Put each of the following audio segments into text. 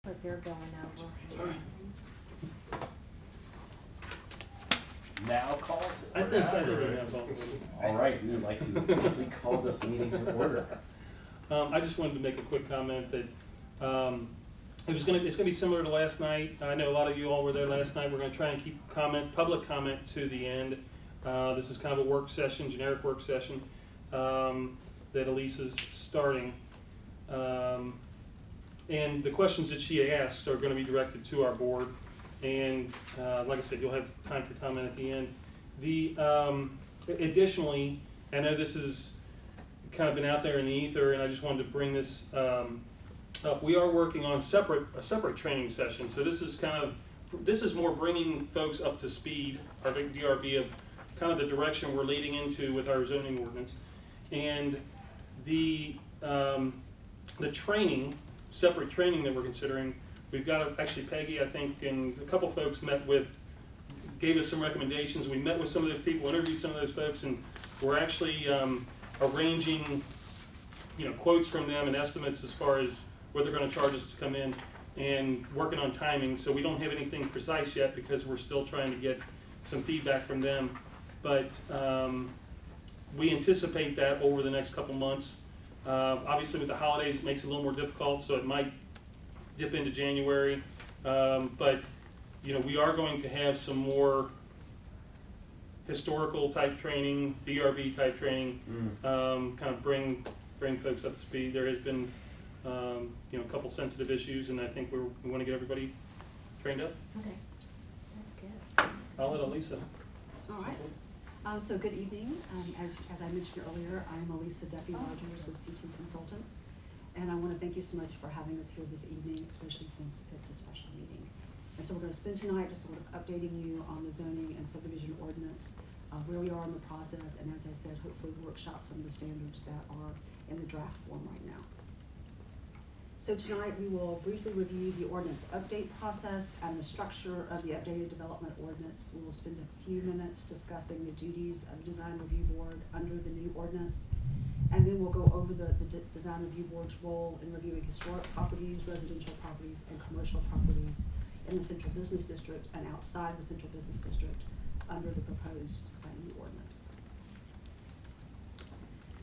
What they're going over. Now call to I order. think so. Now call. All right, we would like to officially call this meeting to order. I just wanted to make a quick comment that it's gonna be similar to last night. I know a lot of you all were there last night. We're gonna try and keep public comment to the end. This is kind of a work session, generic work session that Elise is starting. And the questions that she asked are gonna be directed to our board. And like I said, you'll have time for comment at the end. Additionally, I know this has kind of been out there in the ether, and I just wanted to bring this up. We are working on a separate training session. So this is more bringing folks up to speed, our big DRB, of kind of the direction we're leading into with our zoning ordinance. And the training, separate training that we're considering, we've got actually Peggy, I think, and a couple folks gave us some recommendations. We met with some of those people, interviewed some of those folks, and we're actually arranging, quotes from them and estimates as far as what they're going to charge us to come in, and working on timing. So we don't have anything precise yet because we're still trying to get some feedback from them. But we anticipate that over the next couple months. Obviously with the holidays it makes it a little more difficult, so it might dip into January. But we are going to have some more historical type training, DRB type training, kind of bring folks up to speed. There has been a couple sensitive issues, and I think we want to get everybody trained up. Okay, that's good. I'll let Elisa. All right. So good evening. As I mentioned earlier, I'm Elisa Duffy Rogers with C2 Consultants, and I want to thank you so much for having us here this evening, especially since it's a special meeting. And so we're going to spend tonight just sort of updating you on the zoning and subdivision ordinance, where we are in the process, and as I said, hopefully workshop some of the standards that are in the draft form right now. So tonight we will briefly review the ordinance update process and the structure of the updated development ordinance. We will spend a few minutes discussing the duties of the design review board under the new ordinance. And then we'll go over the design review board's role in reviewing historic properties, residential properties, and commercial properties in the central business district and outside the central business district under the proposed new ordinance.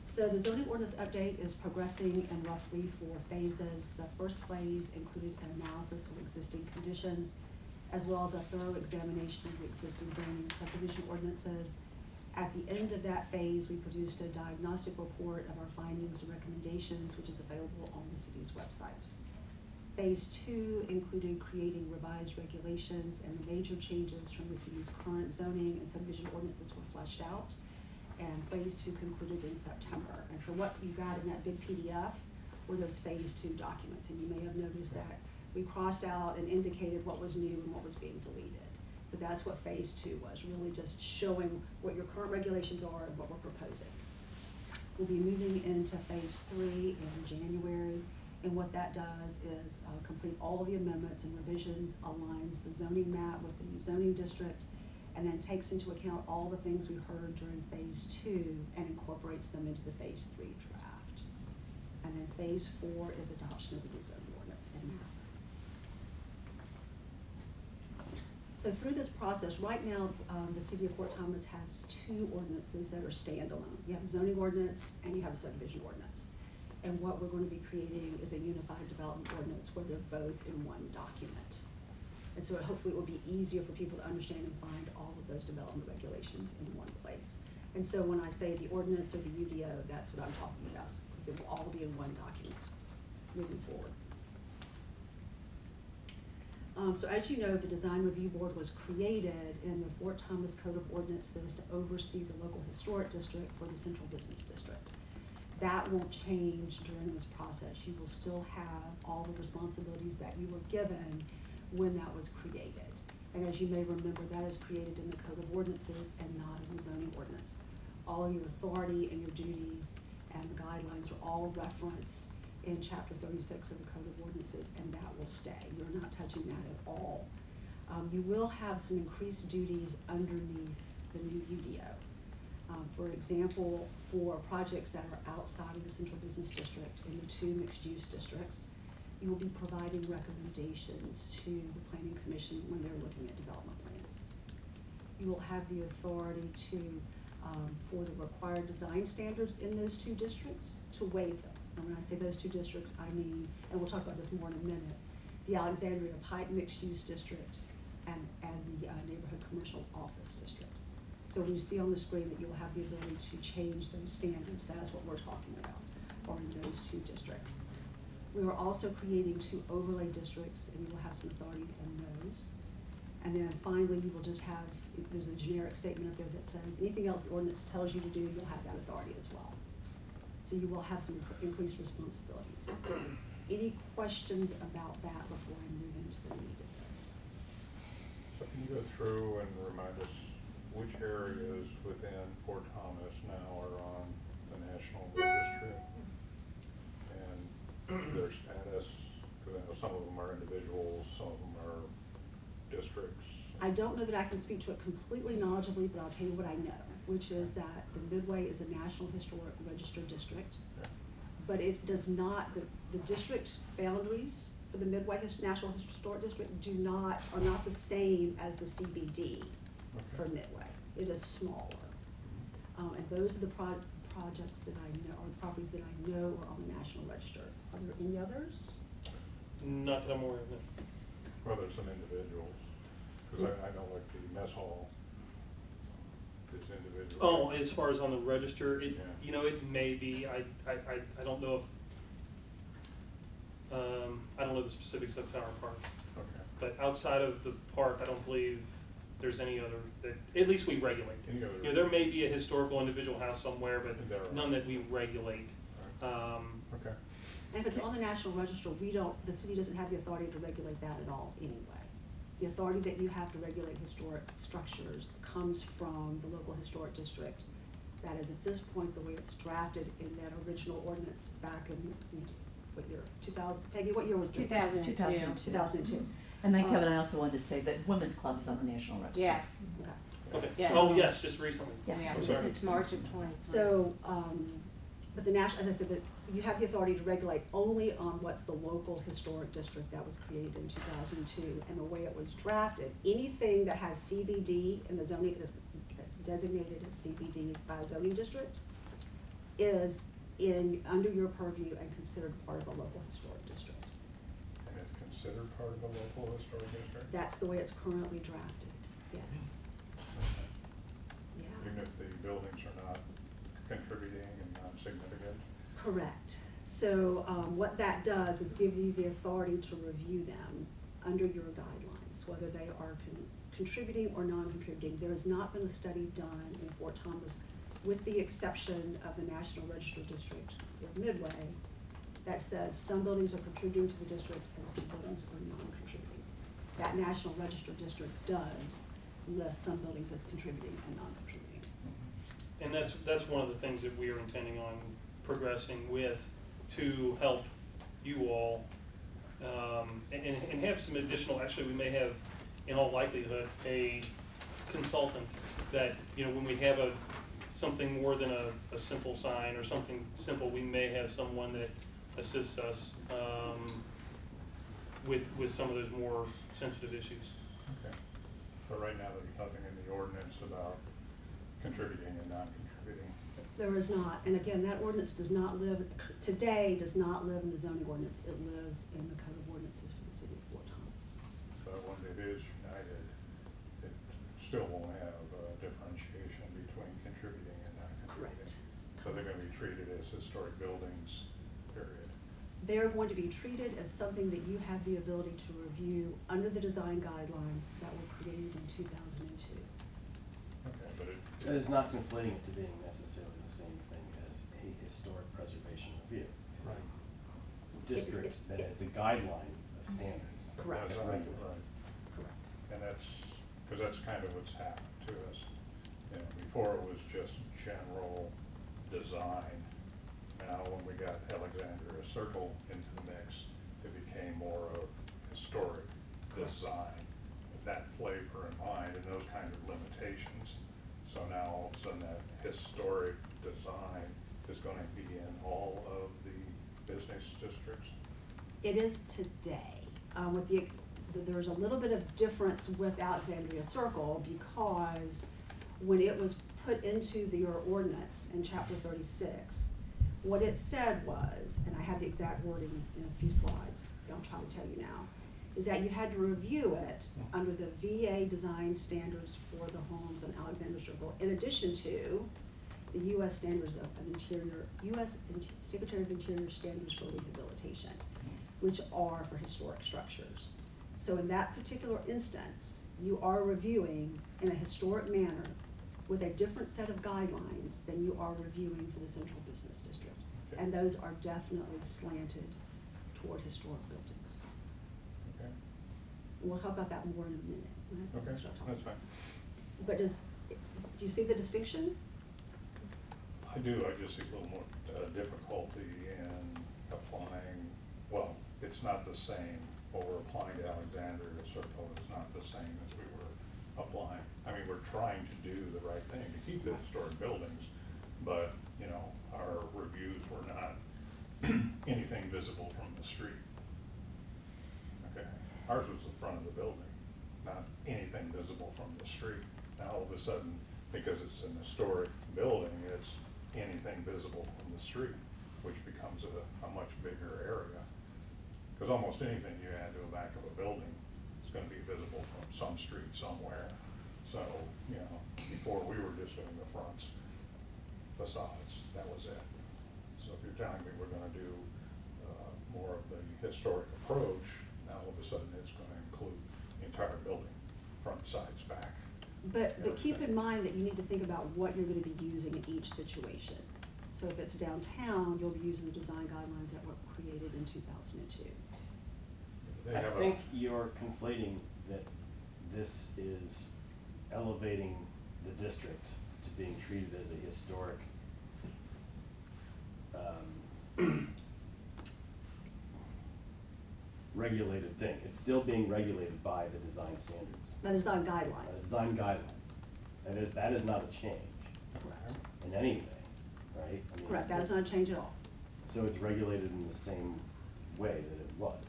So the zoning ordinance update is progressing in roughly 4 phases. The first phase included an analysis of existing conditions, as well as a thorough examination of the existing zoning and subdivision ordinances. At the end of that phase, we produced a diagnostic report of our findings and recommendations, which is available on the city's website. Phase 2 included creating revised regulations, and the major changes from the city's current zoning and subdivision ordinances were fleshed out. And phase 2 concluded in September. And so what you got in that big PDF were those phase 2 documents. And you may have noticed that we crossed out and indicated what was new and what was being deleted. So that's what phase 2 was, really just showing what your current regulations are and what we're proposing. We'll be moving into phase 3 in January. And what that does is complete all of the amendments and revisions, aligns the zoning map with the new zoning district, and then takes into account all the things we heard during phase 2 and incorporates them into the phase 3 draft. And then phase 4 is adoption of the new zoning ordinance and map. So through this process, right now, the city of Fort Thomas has 2 ordinances that are standalone. You have a zoning ordinance and you have a subdivision ordinance. And what we're going to be creating is a unified development ordinance where they're both in one document. And so hopefully it will be easier for people to understand and find all of those development regulations in one place. And so when I say the ordinance or the UDO, that's what I'm talking about, because it will all be in one document moving forward. So as you know, the Design Review Board was created in the Fort Thomas Code of Ordinances to oversee the local historic district for the central business district. That won't change during this process. You will still have all the responsibilities that you were given when that was created. And as you may remember, that is created in the Code of Ordinances and not in the zoning ordinance. All of your authority and your duties and the guidelines are all referenced in Chapter 36 of the Code of Ordinances, and that will stay. You're not touching that at all. You will have some increased duties underneath the new UDO. For example, for projects that are outside of the central business district in the 2 mixed-use districts, you will be providing recommendations to the planning commission when they're looking at development plans. You will have the authority to, for the required design standards in those two districts, to waive them. And when I say those two districts, I mean, and we'll talk about this more in a minute, the Alexandria Pike mixed-use district and the neighborhood commercial office district. So when you see on the screen that you'll have the ability to change those standards, that's what we're talking about, or in those two districts. We are also creating two overlay districts, and you will have some authority in those. And then finally, you will just have, there's a generic statement up there that says, anything else the ordinance tells you to do, you'll have that authority as well. So you will have some increased responsibilities. Any questions about that before I move into the meat of this? So can you go through and remind us which areas within Fort Thomas now are on the National Registry? And their status, because I know some of them are individuals, some of them are districts. I don't know that I can speak to it completely knowledgeably, but I'll tell you what I know, which is that the Midway is a National Historic Register district. Yeah. But it does not, the district boundaries for the Midway National Historic District are not the same as the CBD for Midway. It is smaller. And those are the projects that I know, or properties that I know are on the National Register. Are there any others? Not that I'm aware of, no. Well, there's some individuals, because I know like the mess hall is individual. Oh, as far as on the register, it, Yeah. you know, it may be, I don't know if, I don't know the specifics of Tower Park. Okay. But outside of the park, I don't believe there's any other, that, at least we regulate. Any other- You know, there may be a historical individual house somewhere, There but are. none that we regulate. Okay. And if it's on the National Register, the city doesn't have the authority to regulate that at all anyway. The authority that you have to regulate historic structures comes from the local historic district. That is, at this point, the way it's drafted in that original ordinance back in, what year, 2000, Peggy, what year was it? 2002. 2002. And then Kevin, I also wanted to say that Women's Club is on the National Register. Yes, Okay. Okay, Yeah. oh, yes, just recently. Yeah. yeah, I'm sorry. it's March of 2020. So, but the national, as I said, that you have the authority to regulate only on what's the local historic district that was created in 2002. And the way it was drafted, anything that has CBD in the zoning, that's designated as CBD by a zoning district is under your purview and considered part of a local historic district. And it's considered part of the local historic district? That's the way it's currently drafted, yes. Yeah. Even if the buildings are not contributing and not significant? Correct. So what that does is give you the authority to review them under your guidelines, whether they are contributing or non-contributing. There has not been a study done in Fort Thomas, with the exception of the National Register District of Midway, that says some buildings are contributing to the district and some buildings are non-contributing. That National Register District does list some buildings as contributing and non-contributing. And that's one of the things that we are intending on progressing with to help you all, and have some additional, actually, we may have, in all likelihood, a consultant that, you know, when we have something more than a simple sign or something simple, we may have someone that assists us with some of those more sensitive issues. Okay. But right now, there's nothing in the ordinance about contributing and non-contributing. There is not, and again, that ordinance does not live, today does not live in the zoning ordinance, it lives in the code of ordinances for the city of Fort Thomas. So when it is united, it still won't have differentiation between contributing and non-contributing. Correct. So they're gonna be treated as historic buildings, period. They're going to be treated as something that you have the ability to review under the design guidelines that were created in 2002. Okay, but it. That is not conflating it to being necessarily the same thing as a historic preservation review. Right. District that is a guideline of standards. Correct. that regulates. Correct. And that's, because that's kind of what's happened to us. You know, before it was just general design. Now, when we got Alexandria Circle into the mix, it became more of historic design, with that flavor in mind and those kind of limitations. So now, all of a sudden, that historic design is going to be in all of the business districts. It is today, with there's a little bit of difference with Alexandria Circle because when it was put into your ordinance in chapter 36, what it said was, and I have the exact wording in a few slides, I'll try to tell you now, is that you had to review it under the VA design standards for the homes on Alexandria Circle, in addition to the U.S. standards of Interior, U.S. Secretary of Interior standards for rehabilitation, which are for historic structures. So in that particular instance, you are reviewing in a historic manner with a different set of guidelines than you are reviewing for the central business district. Okay. And those are definitely slanted toward historic buildings. Okay, We'll talk about that more in a minute. when I okay, start talking. that's fine. But do you see the distinction? I do, I just see a little more difficulty in applying, well, it's not the same, what we're applying to Alexandria Circle is not the same as we were applying. I mean, we're trying to do the right thing to keep the historic buildings, but, you know, our reviews were not anything visible from the street. Okay, ours was the front of the building, not anything visible from the street. Now, all of a sudden, because it's an historic building, it's anything visible from the street, which becomes a much bigger area. Because almost anything you add to the back of a building is going to be visible from some street somewhere. So, you know, before we were just doing the fronts, facades, that was it. So if you're telling me we're going to do more of the historic approach, now all of a sudden it's going to include the entire building, front, sides, back. But keep in mind that you need to think about what you're gonna be using in each situation. So if it's downtown, you'll be using the design guidelines that were created in 2002. I think you're conflating that this is elevating the district to being treated as a historic regulated thing. It's still being regulated by the design standards. By design By guidelines. the design guidelines. That is not a change Correct. in any way, right? I mean, Correct, that is not a change at all. So it's regulated in the same way that it was.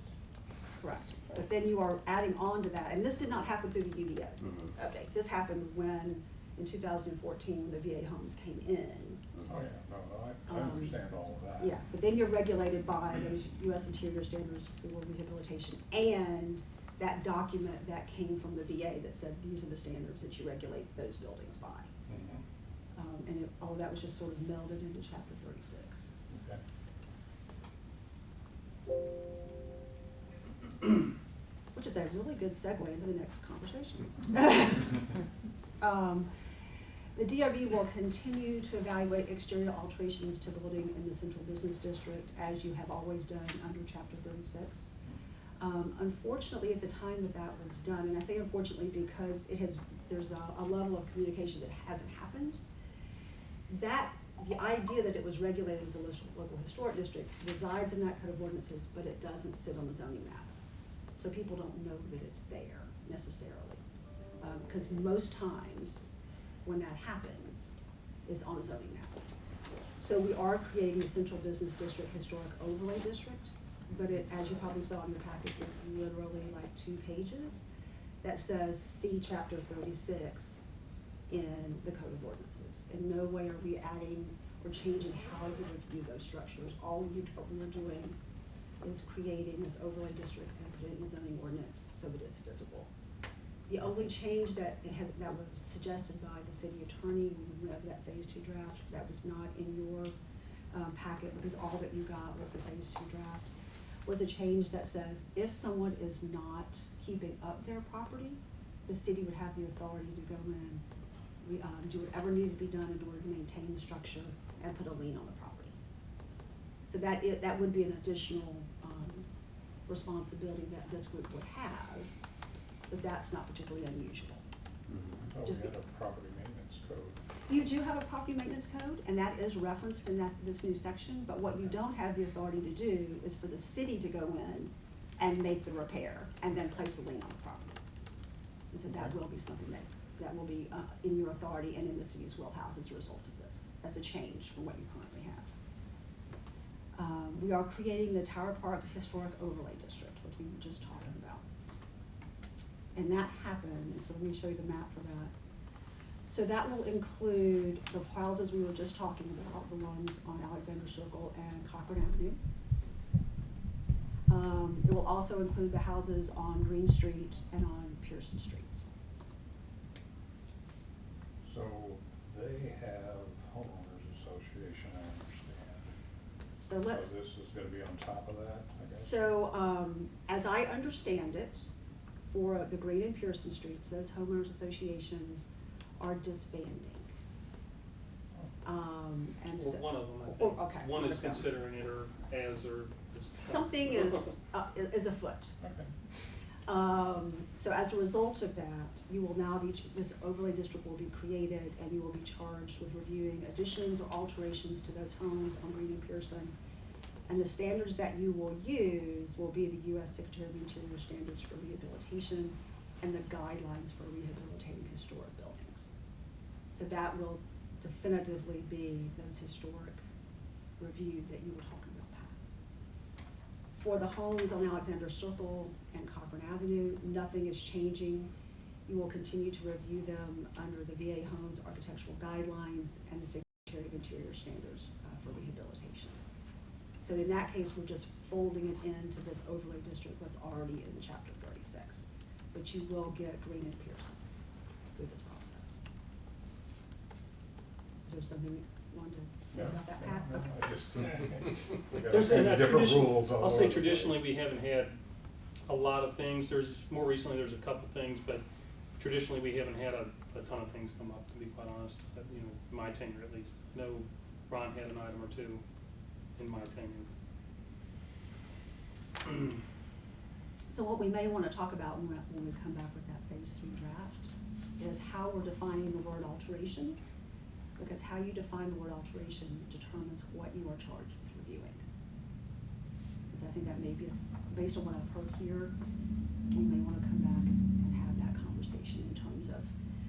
Correct. But then you are adding on to that, and this did not happen through the UDO. Mhm. Okay, this happened when, in 2014, the VA homes came in. Oh, yeah, no, I understand all of that. Yeah, but then you're regulated by those US Interior standards for rehabilitation and that document that came from the VA that said these are the standards that you regulate those buildings by. Mhm. And all of that was just sort of melded into chapter 36. Okay. Which is a really good segue into the next conversation. The DRB will continue to evaluate exterior alterations to building in the central business district as you have always done under chapter 36. Unfortunately, at the time that was done, and I say unfortunately because there's a level of communication that hasn't happened, the idea that it was regulated as a local historic district resides in that code of ordinances, but it doesn't sit on the zoning map. So people don't know that it's there necessarily. Because most times when that happens, it's on a zoning map. So we are creating the central business district historic overlay district, but as you probably saw in your packet, it's literally like 2 pages that says see chapter 36 in the code of ordinances. In no way are we adding or changing how you review those structures. All we're doing is creating this overlay district and put it in the zoning ordinance so that it's visible. The only change that was suggested by the city attorney, we have that phase 2 draft, that was not in your packet because all that you got was the phase 2 draft, was a change that says if someone is not keeping up their property, the city would have the authority to go in, do whatever needed to be done in order to maintain the structure and put a lien on the property. So that would be an additional responsibility that this group would have, but that's not particularly unusual. I thought we had a property maintenance code. You do have a property maintenance code, and that is referenced in this new section, but what you don't have the authority to do is for the city to go in and make the repair and then place a lien on the property. And so that will be something that will be in your authority and in the city's wheelhouse as a result of this, as a change from what you currently have. We are creating the Tower Park Historic Overlay District, which we were just talking about. And that happened, so let me show you the map for that. So that will include the houses we were just talking about, the ones on Alexandria Circle and Cochran Avenue. It will also include the houses on Green Street and on Pearson Streets. So they have homeowners association, I understand. So let's. So this is gonna be on top of that, I guess? So, as I understand it, for the Green and Pearson Streets, those homeowners associations are disbanding. And Or so. one of them, I think. Or- okay, One one is of them. considering it, or as, or. Something is afoot. Okay. So as a result of that, you will now be, this overlay district will be created, and you will be charged with reviewing additions or alterations to those homes on Green and Pearson. And the standards that you will use will be the U.S. Secretary of the Interior standards for rehabilitation and the guidelines for rehabilitating historic buildings. So that will definitively be those historic review that you were talking about, Pat. For the homes on Alexandria Circle and Cochran Avenue, nothing is changing. You will continue to review them under the VA Homes Architectural Guidelines and the Secretary of Interior standards for rehabilitation. So in that case, we're just folding it into this overlay district that's already in Chapter 36. But you will get Green and Pearson through this process. Is there something you wanted to say about that, Pat? No, Okay. I just, we got all There's kinds of different rules all I'll over say the traditionally, place. we haven't had a lot of things. More recently, there's a couple things, but traditionally, we haven't had a ton of things come up, to be quite honest, you know, my tenure at least. No, Ron had an item or two in my tenure. So what we may want to talk about when we come back with that phase 3 draft is how we're defining the word alteration, because how you define the word alteration determines what you are charged with reviewing. So I think that may be, based on what I've heard here, we may want to come back and have that conversation in terms of,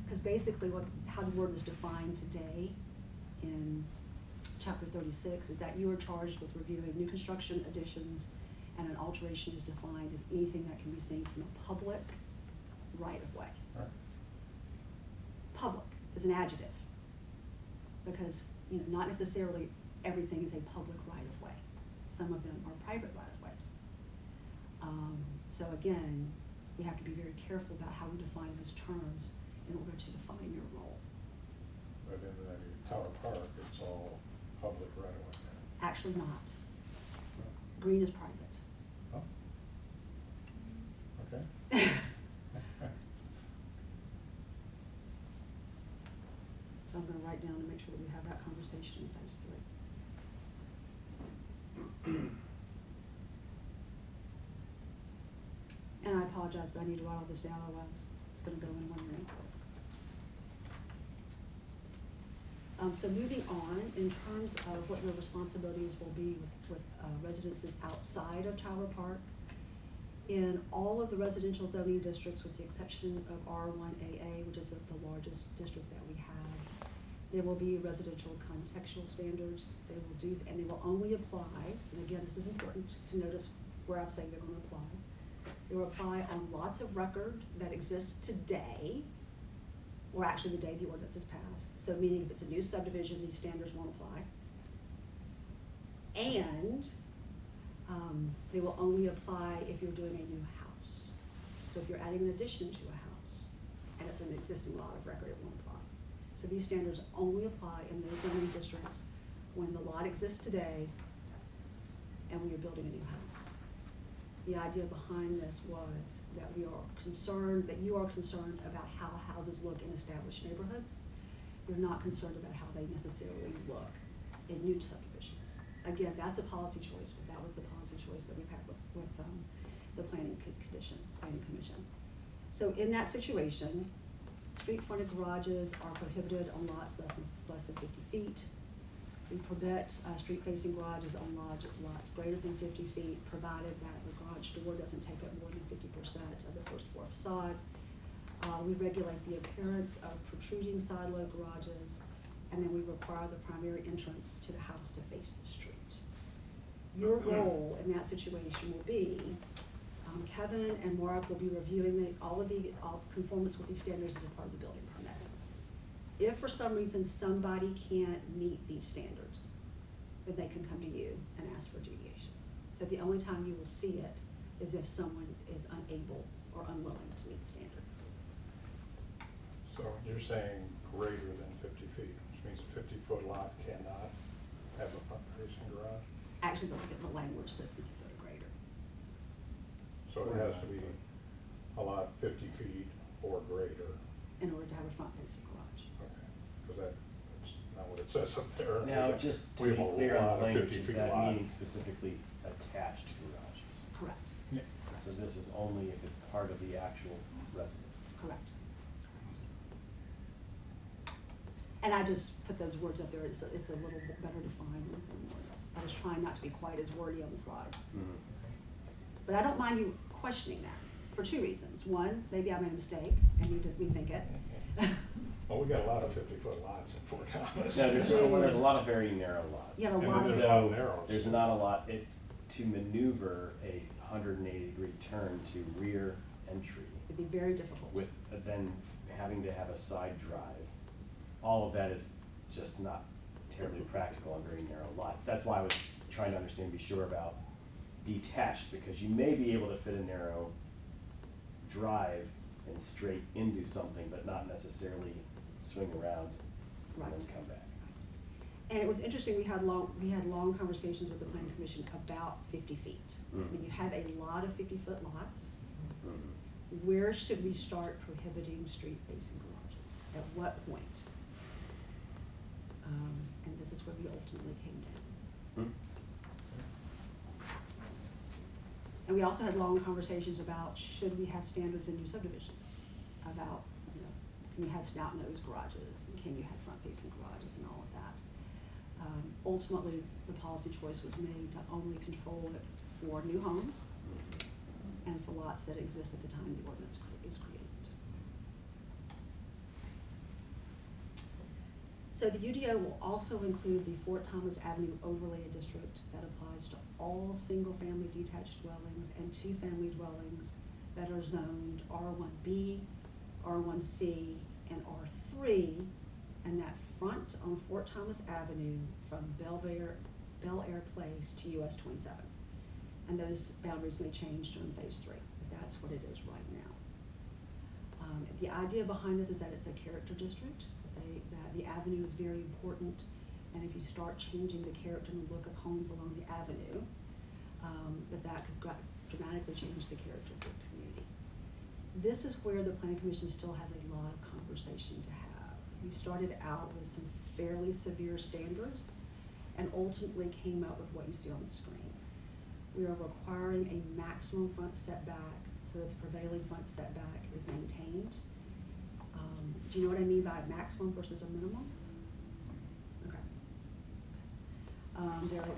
because basically how the word is defined today in Chapter 36 is that you are charged with reviewing new construction additions, and an alteration is defined as anything that can be seen from a public right-of-way. Right. Public is an adjective, because, you know, not necessarily everything is a public right-of-way. Some of them are private right-of-ways. So again, we have to be very careful about how we define those terms in order to define your role. But in the Tower Park, it's all public right away. Actually not. Green is private. Oh. Okay. So I'm gonna write down to make sure that we have that conversation in phase 3. And I apologize, but I need to write all this down, otherwise it's gonna go in one ring. So moving on, in terms of what your responsibilities will be with residences outside of Tower Park, in all of the residential zoning districts, with the exception of R1AA, which is the largest district that we have, there will be residential contextual standards. They will do, and they will only apply, and again, this is important to notice where I'm saying they're going to apply. They will apply on lots of record that exist today, or actually the day the ordinance is passed. So meaning if it's a new subdivision, these standards won't apply. And they will only apply if you're doing a new house. So if you're adding an addition to a house and it's an existing lot of record, it won't apply. So these standards only apply in those zoning districts when the lot exists today and when you're building a new house. The idea behind this was that you are concerned about how houses look in established neighborhoods. You're not concerned about how they necessarily look in new subdivisions. Again, that's a policy choice, but that was the policy choice that we've had with the planning commission. So in that situation, street fronted garages are prohibited on lots less than 50 feet. We permit street facing garages on lots greater than 50 feet, provided that the garage door doesn't take up more than 50% of the first floor facade. We regulate the appearance of protruding side load garages, and then we require the primary entrance to the house to face the street. Your role in that situation will be, Kevin and Mark will be reviewing all conformance with these standards as a part of the building permit. If for some reason somebody can't meet these standards, then they can come to you and ask for deviation. So the only time you will see it is if someone is unable or unwilling to meet the standard. So you're saying greater than 50 feet, which means a 50-foot lot cannot have a front-facing garage? Actually, the language says 50 foot or greater. So it has to be a lot 50 feet or greater. In order to have a front-facing garage. Okay, because that's not what it says up there. Now, just to We be have a clear on lot the of language, 50 is feet that lot. meaning specifically attached garages? Correct, So this is only if it's part of the actual residence? correct. And I just put those words up there, it's a little bit better defined than more or less. I was trying not to be quite as wordy on the slide. Mhm. But I don't mind you questioning that for two reasons. One, maybe I made a mistake and need to rethink it. Well, we got a lot of 50-foot lots in Fort Thomas. No, there's a lot of very narrow lots. Yeah, a And lot then of- there's a lot of So, narrows. there's not a lot, to maneuver a 180-degree turn to rear entry It'd be very difficult. with then having to have a side drive, all of that is just not terribly practical on very narrow lots. That's why I was trying to understand, be sure about detached, because you may be able to fit a narrow drive and straight into something, but not necessarily swing around and then Right. come back. And it was interesting, we had long conversations with the planning commission about 50 feet. When you have a lot of 50-foot lots, Mhm. where should we start prohibiting street-facing garages? At what point? And this is where we ultimately came down. Hmm. And we also had long conversations about, should we have standards in new subdivisions? About, can you have snout-nosed garages, and can you have front-facing garages and all of that? Ultimately, the policy choice was made to only control it for new homes and for lots that exist at the time the ordinance is created. So the UDO will also include the Fort Thomas Avenue overlay district that applies to all single-family detached dwellings and two-family dwellings that are zoned R1B, R1C, and R3, and that front on Fort Thomas Avenue from Bel Air Place to US 27. And those boundaries may change during phase 3, but that's what it is right now. The idea behind this is that it's a character district, that the avenue is very important, and if you start changing the character and the look of homes along the avenue, that could dramatically change the character of the community. This is where the planning commission still has a lot of conversation to have. We started out with some fairly severe standards and ultimately came up with what you see on the screen. We are requiring a maximum front setback so that the prevailing front setback is maintained. Do you know what I mean by maximum versus a minimum? Okay.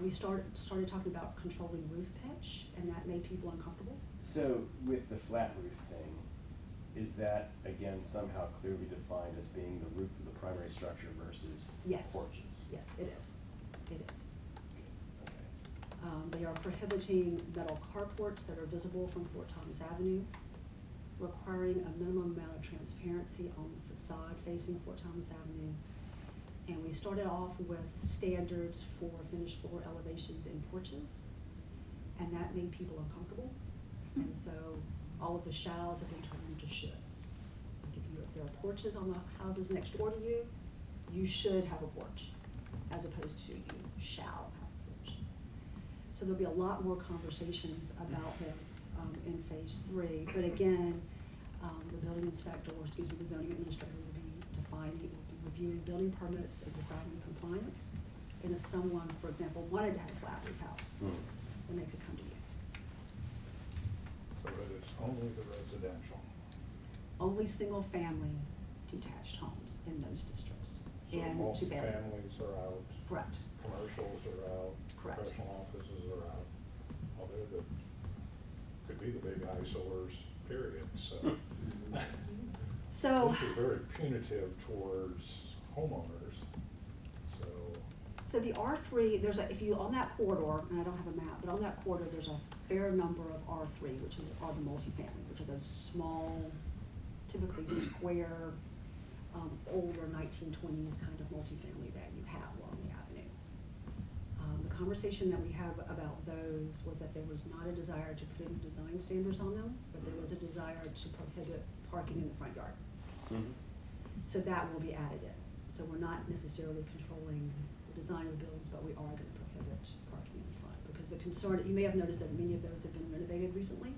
We started talking about controlling roof pitch, and that made people uncomfortable. So with the flat roof thing, is that again somehow clearly defined as being the roof of the primary structure versus Yes. porches? Yes, it is. It is. Okay. They are prohibiting metal carports that are visible from Fort Thomas Avenue, requiring a minimum amount of transparency on the facade facing Fort Thomas Avenue. And we started off with standards for finished floor elevations in porches, and that made people uncomfortable. And so all of the shalls have been turned into shoulds. Like if there are porches on the houses next door to you, you should have a porch, as opposed to you shall have a porch. So there'll be a lot more conversations about this in phase 3. But again, the building inspector, or excuse me, the zoning administrator will be reviewing building permits and deciding compliance. And if someone, for example, wanted to have a flat roof house, then they could come to you. So that it's only the residential. Only single-family detached homes in those districts. So And two-family. multi-families are out. Correct. Commercials are out. Correct. Professional offices are out. Well, could be the big eyesores, period, so. So, These are very punitive towards homeowners, so. So the R3, there's a, if you, on that corridor, and I don't have a map, but on that corridor, there's a fair number of R3, which are the multifamily, which are those small, typically square, older 1920s kind of multifamily that you have along the avenue. The conversation that we have about those was that there was not a desire to put any design standards on them, but there was a desire to prohibit parking in the front yard. Mhm. So that will be added in. So we're not necessarily controlling the design of buildings, but we are gonna prohibit parking in the front. Because the concern, you may have noticed that many of those have been renovated recently.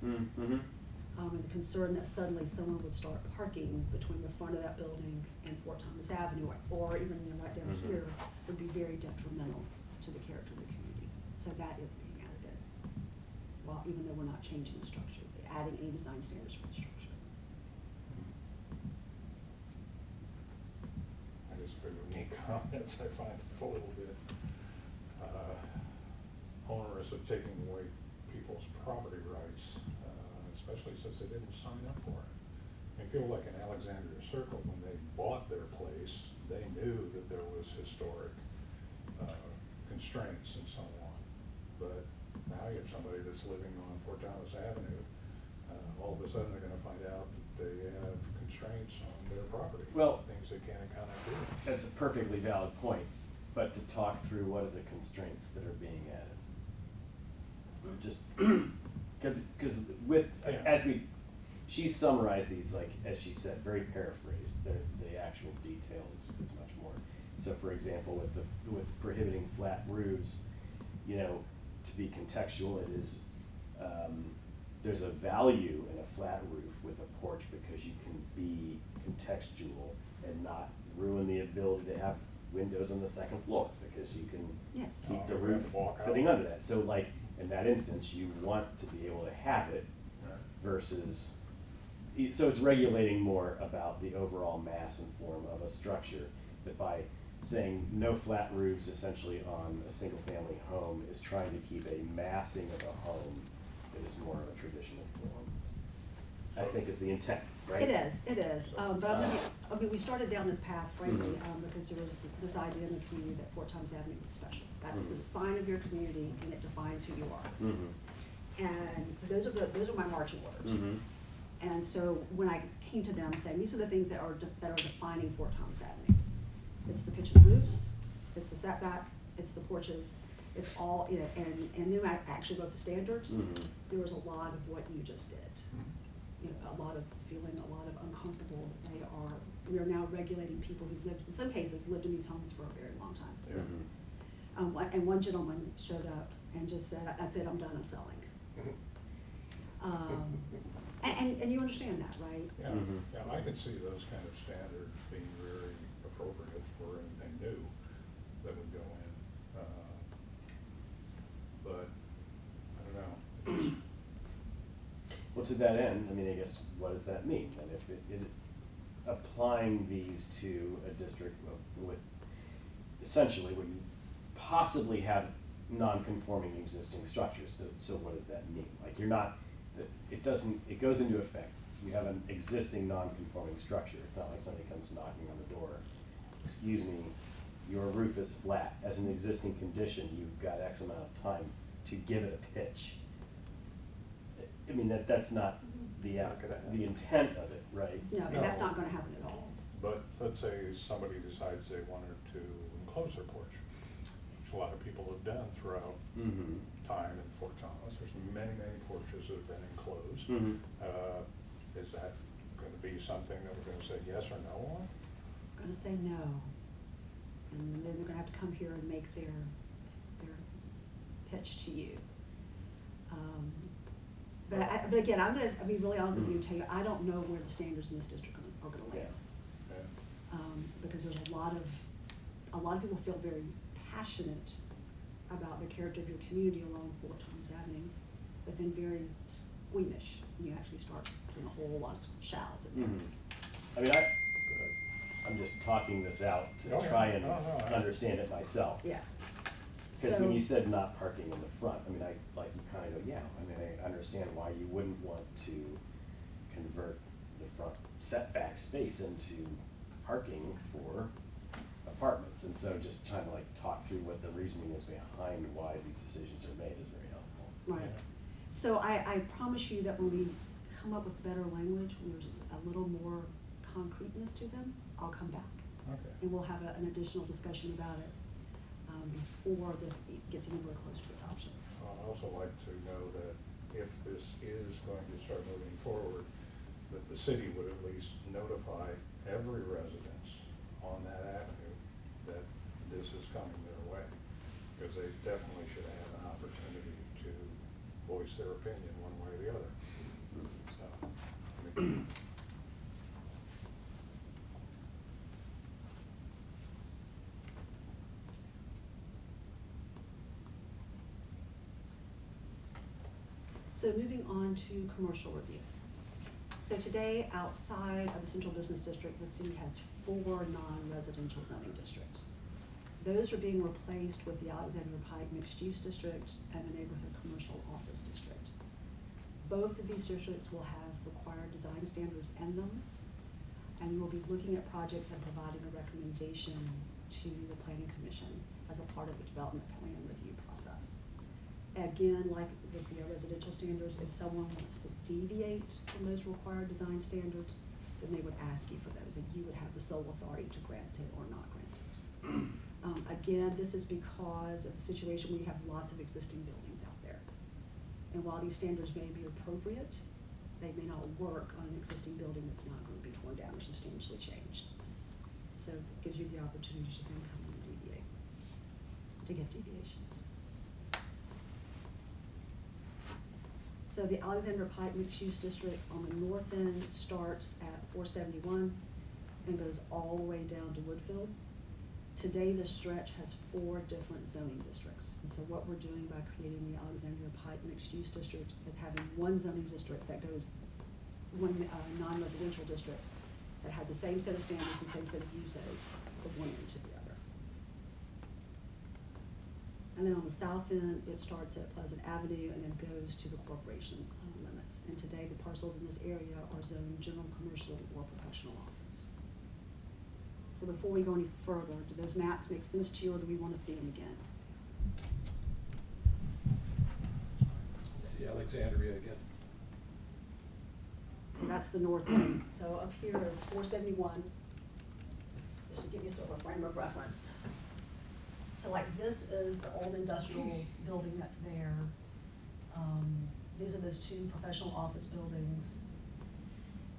Mm-hmm. And the concern that suddenly someone would start parking between the front of that building and Fort Thomas Avenue, or even right down Mhm. here, would be very detrimental to the character of the community. So that is being added in. Well, even though we're not changing the structure, adding any design standards for the structure. I guess for unique comments, I find it a little bit onerous of taking away people's property rights, especially since they didn't sign up for it. I feel like in Alexandria Circle, when they bought their place, they knew that there was historic constraints and so on. But now you have somebody that's living on Fort Thomas Avenue, all of a sudden they're gonna find out that they have constraints on their property. Well, things they can and cannot do. That's a perfectly valid point, but to talk through what are the constraints that are being added. Just, because with, Yeah. as she summarized these, like, as she said, very paraphrased, the actual detail is much more. So for example, with prohibiting flat roofs, you know, to be contextual, it is, there's a value in a flat roof with a porch because you can be contextual and not ruin the ability to have windows on the second floor, because you can Yes. keep the Oh, roof and walk out. fitting under that. So like, in that instance, you want to be able to have it Right. versus, so it's regulating more about the overall mass and form of a structure, that by saying no flat roofs essentially on a single-family home is trying to keep a massing of a home that is more of a traditional form, I think is the intent, right? It is, but we started down this path frankly, Mhm. because there was this idea in the community that Fort Thomas Avenue was special. That's the Mhm. spine of your community, and it defines who you are. Mhm. And so those are my marching orders. Mhm. And so when I came to them saying, these are the things that are defining Fort Thomas Avenue. It's the pitch of the roofs, it's the setback, it's the porches, it's all, you know, and then I actually wrote the standards. Mhm. There was a lot of what you just did. You know, a lot of feeling, a lot of uncomfortable. We are now regulating people who've lived, in some cases, lived in these homes for a very long time. Yeah. Mhm. And one gentleman showed up and just said, that's it, I'm done, I'm selling. And you understand that, right? Yeah, Mhm. yeah, I could see those kind of standards being very appropriate for anything new that would go in. But, I don't know. Well, to that end, I mean, I guess, what does that mean? And if applying these to a district with essentially what you possibly have non-conforming existing structures, so what does that mean? Like, you're not, it goes into effect. You have an existing non-conforming structure. It's not like somebody comes knocking on the door. Excuse me, your roof is flat. As an existing condition, you've got X amount of time to give it a pitch. I mean, that's not the intent of it, right? No, and that's not gonna happen at all. But let's say somebody decides they wanted to enclose their porch, which a lot of people have done throughout Mm-hmm. time in Fort Thomas. There's many, many porches that have been enclosed. Mhm. Is that gonna be something that we're gonna say yes or no on? Gonna say no. And then they're gonna have to come here and make their pitch to you. But again, I'm gonna be really honest with you and tell you, I don't know where the standards in this district are gonna land. Yeah. Because there's a lot of people feel very passionate about the character of your community along Fort Thomas Avenue, but then very squeamish when you actually start doing a whole lot of shalls in there. Mhm. I mean, I'm just talking this out to Oh, yeah. try and No, I- understand it myself. Yeah. Because when So- you said not parking in the front, I mean, you kind of go, yeah, I mean, I understand why you wouldn't want to convert the front setback space into parking for a apartments, and so just trying to like talk through what the reasoning is behind why these decisions are made is very helpful. Right. So I promise you that when we come up with better language, when there's a little more concreteness to them, I'll come back. Okay. And we'll have an additional discussion about it before this gets anywhere close to adoption. I'd also like to know that if this is going to start moving forward, that the city would at least notify every residence on that avenue that this is coming their way. Because they definitely should have an opportunity to voice their opinion one way or the other. So, I mean, So moving on to commercial review. So today, outside of the central business district, the city has 4 non-residential zoning districts. Those are being replaced with the Alexandria Pike mixed-use district and the neighborhood commercial office district. Both of these districts will have required design standards in them, and we will be looking at projects and providing a recommendation to the planning commission as a part of the development plan review process. Again, like with the residential standards, if someone wants to deviate from those required design standards, then they would ask you for those, and you would have the sole authority to grant it or not grant it. Again, this is because of the situation where you have lots of existing buildings out there. And while these standards may be appropriate, they may not work on an existing building that's not going to be torn down or substantially changed. So it gives you the opportunity to then come in and deviate, to give deviations. So the Alexandria Pike mixed-use district on the north end starts at 471 and goes all the way down to Woodfield. Today, this stretch has 4 different zoning districts. And so what we're doing by creating the Alexandria Pike mixed-use district is having one zoning district that goes, one non-residential district that has the same set of standards and same set of uses from one end to the other. And then on the south end, it starts at Pleasant Avenue and then goes to the corporation limits. And today, the parcels in this area are zoned general commercial or professional office. So before we go any further, do those maps make sense to you, or do we want to see them again? See Alexandria again. So that's the north end. So up here is 471, just to give you sort of a frame of reference. So like this is the old industrial building that's there. These are those 2 professional office buildings.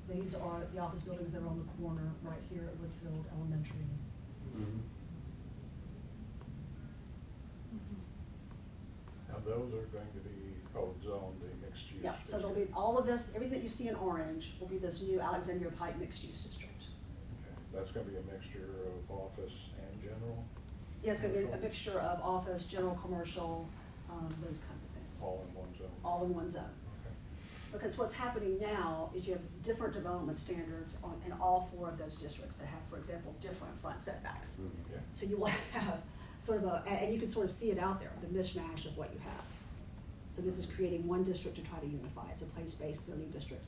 These are the office buildings that are on the corner right here at Woodfield Elementary. now those are going to be zoned the mixed use. Yeah, so there'll be all of this, everything that you see in orange will be this new Alexandria Pike mixed-use district. Okay, that's gonna be a mixture of office and general, Yeah, it's gonna be a commercial? mixture of office, general commercial, those kinds of things. all in one zone? All in one zone. Okay. Because what's happening now is you have different development standards in all 4 of those districts that have, for example, different front setbacks. Yeah. So you will have sort of and you can sort of see it out there, the mishmash of what you have. So this is creating one district to try to unify. It's a place-based zoning district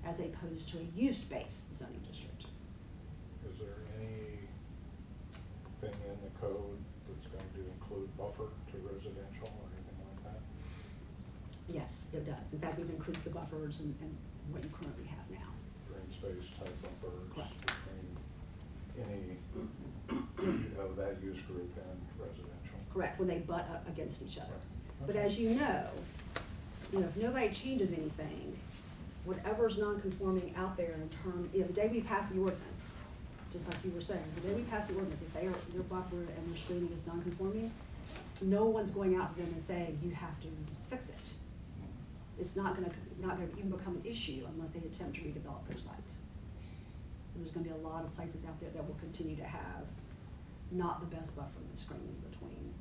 as opposed to a use-based zoning district. Is there anything in the code that's going to include buffer to residential or anything like that? Yes, it does. In fact, we've increased the buffers and what you currently have now. Green space type buffers Correct. between any of that use group and residential? Correct, when they butt up against each other. Right. But Okay. as you know, if nobody changes anything, whatever's non-conforming out there in terms, the day we pass the ordinance, just like you were saying, the day we pass the ordinance, if your buffer and your screening is non-conforming, no one's going out to them and saying, you have to fix it. It's not gonna even become an issue unless they attempt to redevelop their site. So there's gonna be a lot of places out there that will continue to have not the best buffer and screening between.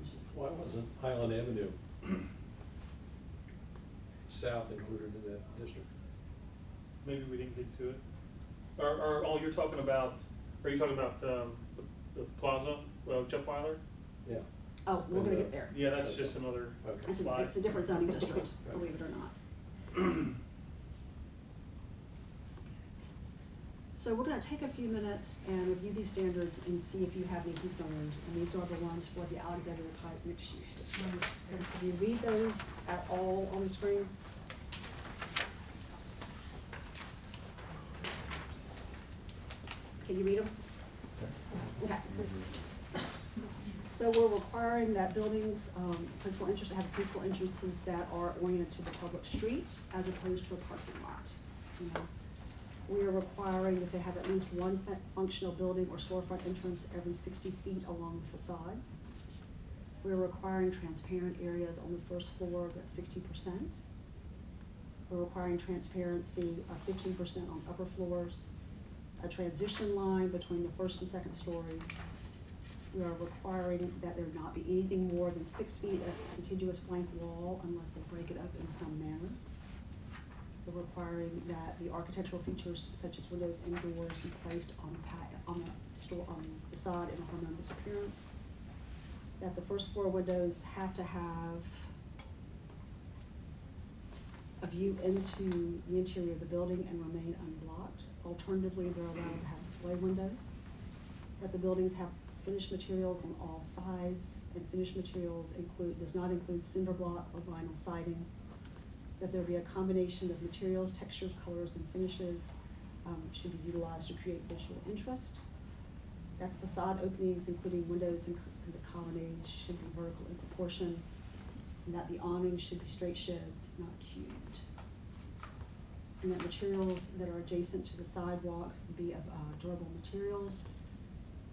It's just- Why wasn't Highland Avenue south included in that district? Maybe we didn't get to it. Oh, you're talking about, are you talking about the plaza, Jeff Weiler? Yeah. Oh, we're gonna get there. Yeah, that's just another Okay. slide. It's a different zoning district, believe it or not. So we're gonna take a few minutes and review these standards and see if you have any concerns. And these are the ones for the Alexandria Pike mixed use district. Can you read those at all on the screen? Can you read them? Okay. So we're requiring that buildings, principal entrance, have principal entrances that are oriented to the public street as opposed to a parking lot. You know, we are requiring that they have at least one functional building or storefront entrance every 60 feet along the facade. We're requiring transparent areas on the first floor, that's 60%. We're requiring transparency of 15% on upper floors, a transition line between the first and second stories. We are requiring that there not be anything more than 6 feet of contiguous blank wall unless they break it up in some manner. We're requiring that the architectural features such as windows and doors be placed on the facade in a harmonious appearance. That the first floor windows have to have a view into the interior of the building and remain unblocked. Alternatively, they're allowed to have display windows. That the buildings have finished materials on all sides, and finished materials does not include cinder block or vinyl siding. That there be a combination of materials, textures, colors, and finishes should be utilized to create visual interest. That the facade openings, including windows and the colonnades, should be vertical in proportion, and that the awnings should be straight sheds, not cubed. And that materials that are adjacent to the sidewalk be of durable materials.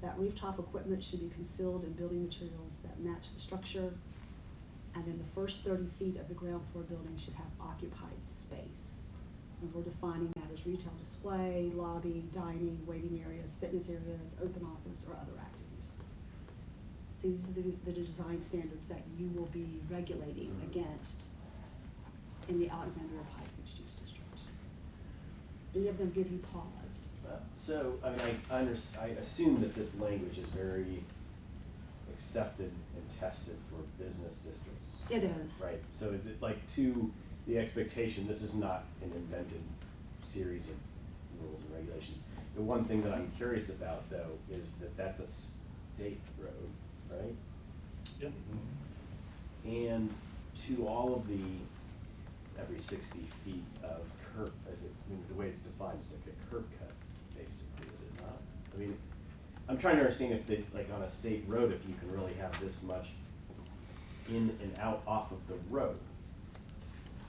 That rooftop equipment should be concealed in building materials that match the structure. And then the first 30 feet of the ground floor building should have occupied space. And we're defining that as retail display, lobby, dining, waiting areas, fitness areas, open office, or other active uses. So these are the design standards that you will be regulating against in the Alexandria Pike mixed use district. Any of them give you pause? So, I mean, I assume that this language is very accepted and tested for business districts. It is. Right, so like to the expectation, this is not an invented series of rules and regulations. The one thing that I'm curious about though is that that's a state road, right? Yep. And to all of the every 60 feet of curb, the way it's defined is like a curb cut, basically, is it not? I mean, I'm trying to understand if they, like on a state road, if you can really have this much in and out off of the road.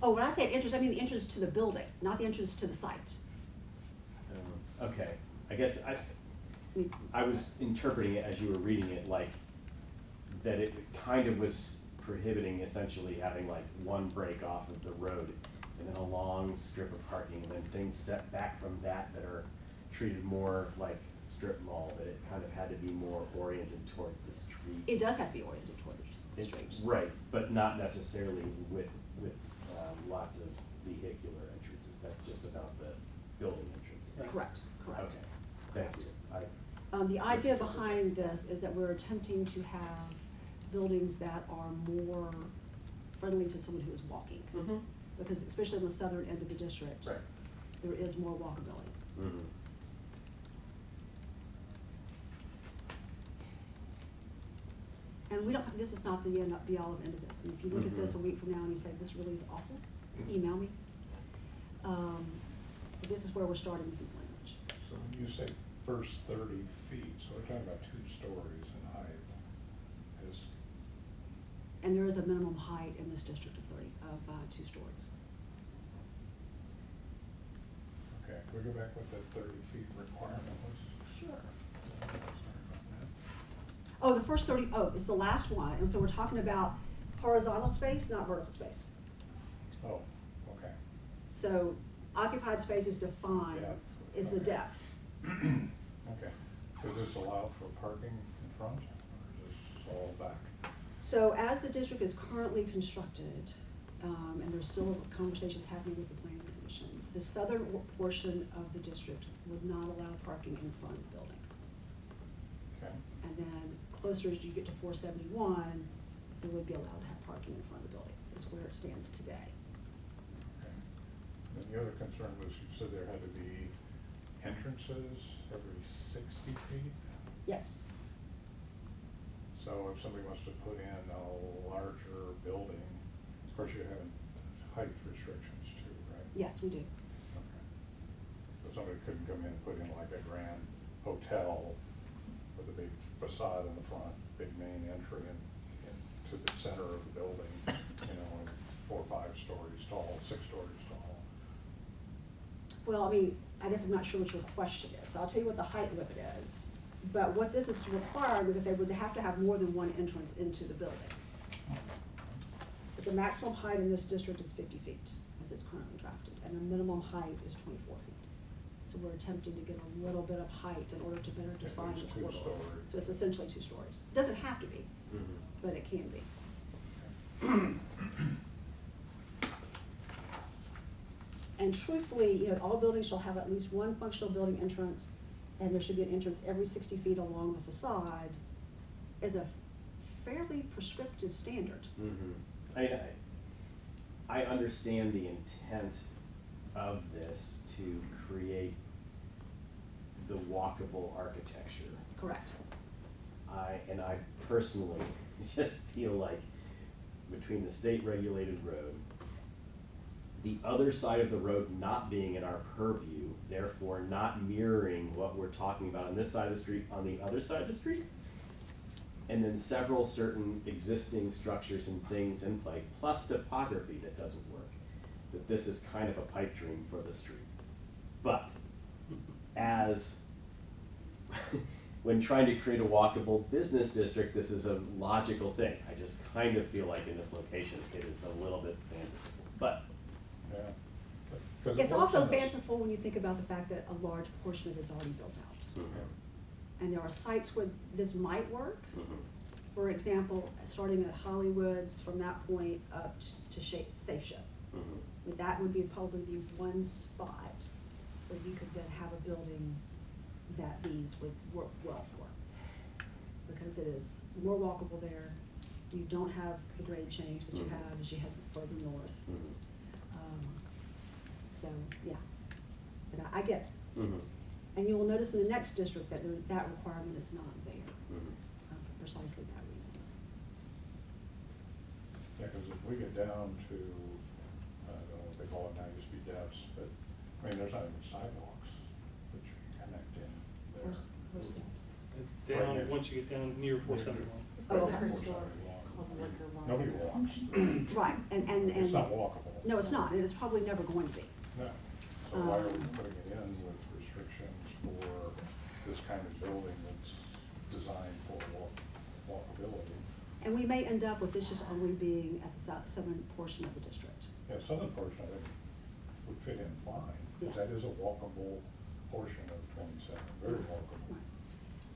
Oh, when I say entrance, I mean the entrance to the building, not the entrance to the site. Okay, I guess I was interpreting it as you were reading it like that it kind of was prohibiting essentially having like one break off of the road and then a long strip of parking and then things set back from that are treated more like strip mall, that it kind of had to be more oriented towards the street. It does have to be oriented towards the street. Right, but not necessarily with lots of vehicular entrances. That's just about the building entrances. Correct, correct. Okay, thank you. The idea behind this is that we're attempting to have buildings that are more friendly to someone who is walking. Mm-hmm. Because especially in the southern end of the district, Right. there is more walkability. Mm-hmm. And we don't, this is not the end, be all of end of this. And if you look at this a week from now and you say, this really is awful, email me. But this is where we're starting with this language. So when you say first 30 feet, so we're talking about 2 stories in height. And there is a minimum height in this district of 2 stories. Okay, can we go back with that 30 feet requirement was? Sure. Sorry about that. Oh, the first 30, it's the last one. And so we're talking about horizontal space, not vertical space. Oh, okay. So occupied space is defined, Depth. is the Okay. depth. Okay. Does this allow for parking in front, or is this all back? So as the district is currently constructed, and there's still conversations happening with the planning commission, the southern portion of the district would not allow parking in front of the building. Okay. And then closer as you get to 471, there would be allowed to have parking in front of the building, is where it stands today. Okay. And the other concern was you said there had to be entrances every 60 feet? Yes, So if somebody wants to put in a larger building, of course you have height restrictions too, right? yes, we do. Okay. So somebody couldn't come in and put in like a grand hotel with a big facade in the front, big main entry into the center of the building, you know, and 4 or 5 stories tall, 6 stories tall. Well, I mean, I guess I'm not sure what your question is, so I'll tell you what the height limit is. But what this is required is that they would have to have more than one entrance into the building. But the maximum height in this district is 50 feet, as it's currently drafted, and the minimum height is 24 feet. So we're attempting to get a little bit of height in order to better define the It's 2 corridor. stories. So it's essentially 2 stories. It doesn't have to be, Mhm. but it can be. And truthfully, you know, all buildings shall have at least one functional building entrance, and there should be an entrance every 60 feet along the facade, is a fairly prescriptive standard. I understand the intent of this to create the walkable architecture. Correct. I personally just feel like between the state regulated road, the other side of the road not being in our purview, therefore not mirroring what we're talking about on this side of the street, on the other side of the street, and then several certain existing structures and things in play, plus topography that doesn't work, that this is kind of a pipe dream for the street. But as when trying to create a walkable business district, this is a logical thing. I just kind of feel like in this location, it is a little bit fanciful, but. Yeah. 'Cause it It's works also in this- fanciful when you think about the fact that a large portion of it is already built out. And there are sites where this might work. For example, starting at Hollywood's, from that point up to Safe Ship. But that would be probably the one spot where you could then have a building that these would work well for. Because it is more walkable there, you don't have the grade change that you have as you head further north. So, yeah, but I get it. And you will notice in the next district that that requirement is not there, for precisely that reason. Yeah, because if we get down to, I don't know what they call it now, used to be depths, but, I mean, there's not even sidewalks that you can connect in there. Where's steps? Down, Right. once you get down near 471. Oh, Right, okay. 471. Nobody walks through. Right, and. It's not walkable. No, it's not, and it's probably never going to be. No. So why are we Um, putting it in with restrictions for this kind of building that's designed for walkability? And we may end up with this just only being at the southern portion of the district. Yeah, southern portion, I think, would fit in fine, because Yeah. that is a walkable portion of 27, very walkable. Right.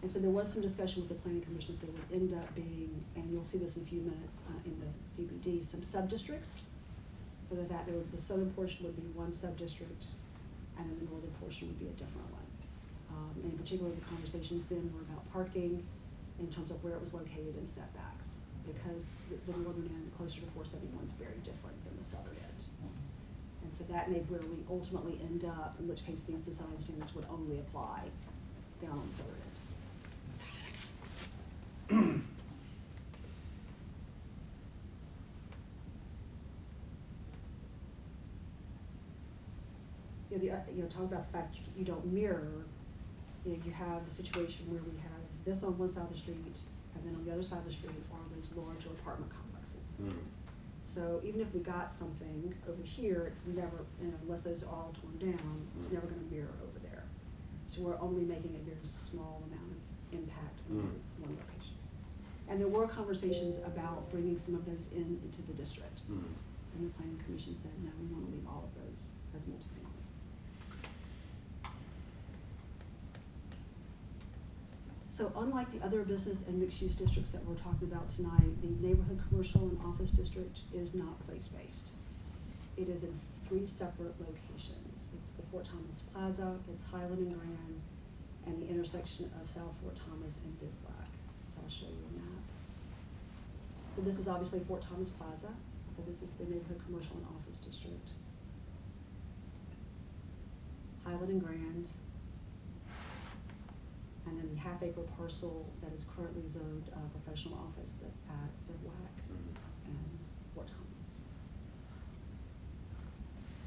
And so there was some discussion with the planning commission that there would end up being, and you'll see this in a few minutes, in the CBD, some sub-districts. So that the southern portion would be one sub-district, and then the northern portion would be a different one. And in particular, the conversations then were about parking in terms of where it was located and setbacks, because the northern end, closer to 471, is very different than the southern end. And so that may be where we ultimately end up, in which case these design standards would only apply down on the southern end. Talk about the fact you don't mirror, you have a situation where we have this on one side of the street, and then on the other side of the street are those larger apartment complexes. So even if we got something over here, it's never, unless those are all torn down, it's never gonna mirror over there. So we're only making a very small amount of impact on one location. And there were conversations about bringing some of those into the district. And the planning commission said, no, we wanna leave all of those as multifamily. So unlike the other business and mixed-use districts that we're talking about tonight, the neighborhood commercial and office district is not place-based. It is in 3 separate locations. It's the Fort Thomas Plaza, it's Highland and Grand, and the intersection of South Fort Thomas and Big Black. So I'll show you a map. So this is obviously Fort Thomas Plaza. So this is the neighborhood commercial and office district. Highland and Grand, and then the half-acre parcel that is currently zoned professional office that's at Bivouac and Fort Thomas.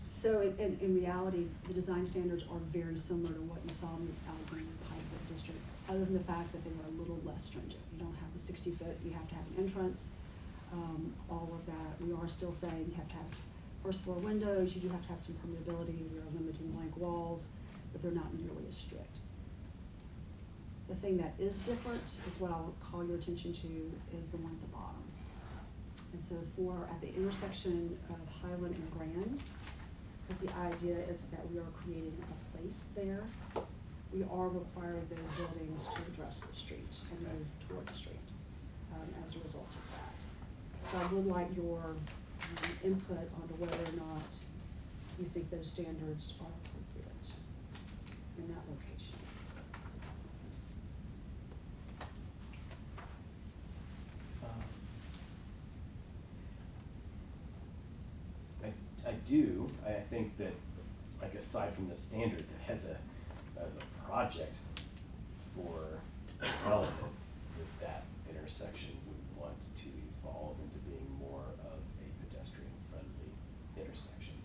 So in reality, the design standards are very similar to what you saw in the Alexandria Pike district, other than the fact that they were a little less stringent. You don't have the 60-foot, you have to have an entrance, all of that. We are still saying you have to have first floor windows, you do have to have some permeability, we are limiting blank walls, but they're not nearly as strict. The thing that is different is what I'll call your attention to is the one at the bottom. And so at the intersection of Highland and Grand, because the idea is that we are creating a place there, we are requiring those buildings to address the street and move toward the street as a result of that. So I would like your input onto whether or not you think those standards are appropriate in that location. I do, I think that, like, aside from the standard, that as a project for development, that intersection would want to evolve into being more of a pedestrian-friendly intersection.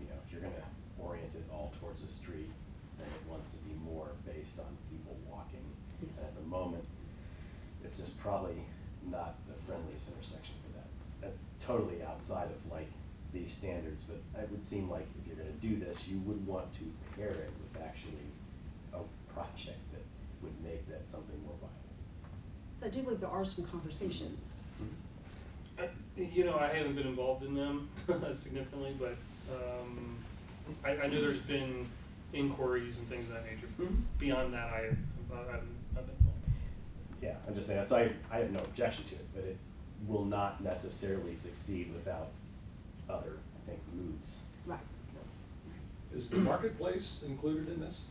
You know, if you're gonna orient it all towards the street, then it wants to be more based on people walking. Yes. And at the moment, it's just probably not the friendliest intersection for that. That's totally outside of like these standards, but it would seem like if you're gonna do this, you would want to pair it with actually a project that would make that something more viable. So I do believe there are some conversations. You know, I haven't been involved in them significantly, but I know there's been inquiries and things of that nature. Mhm. Beyond that, I haven't been involved. Yeah, I'm just saying, so I have no objection to it, but it will not necessarily succeed without other, I think, moves. Right. Is the marketplace included in this,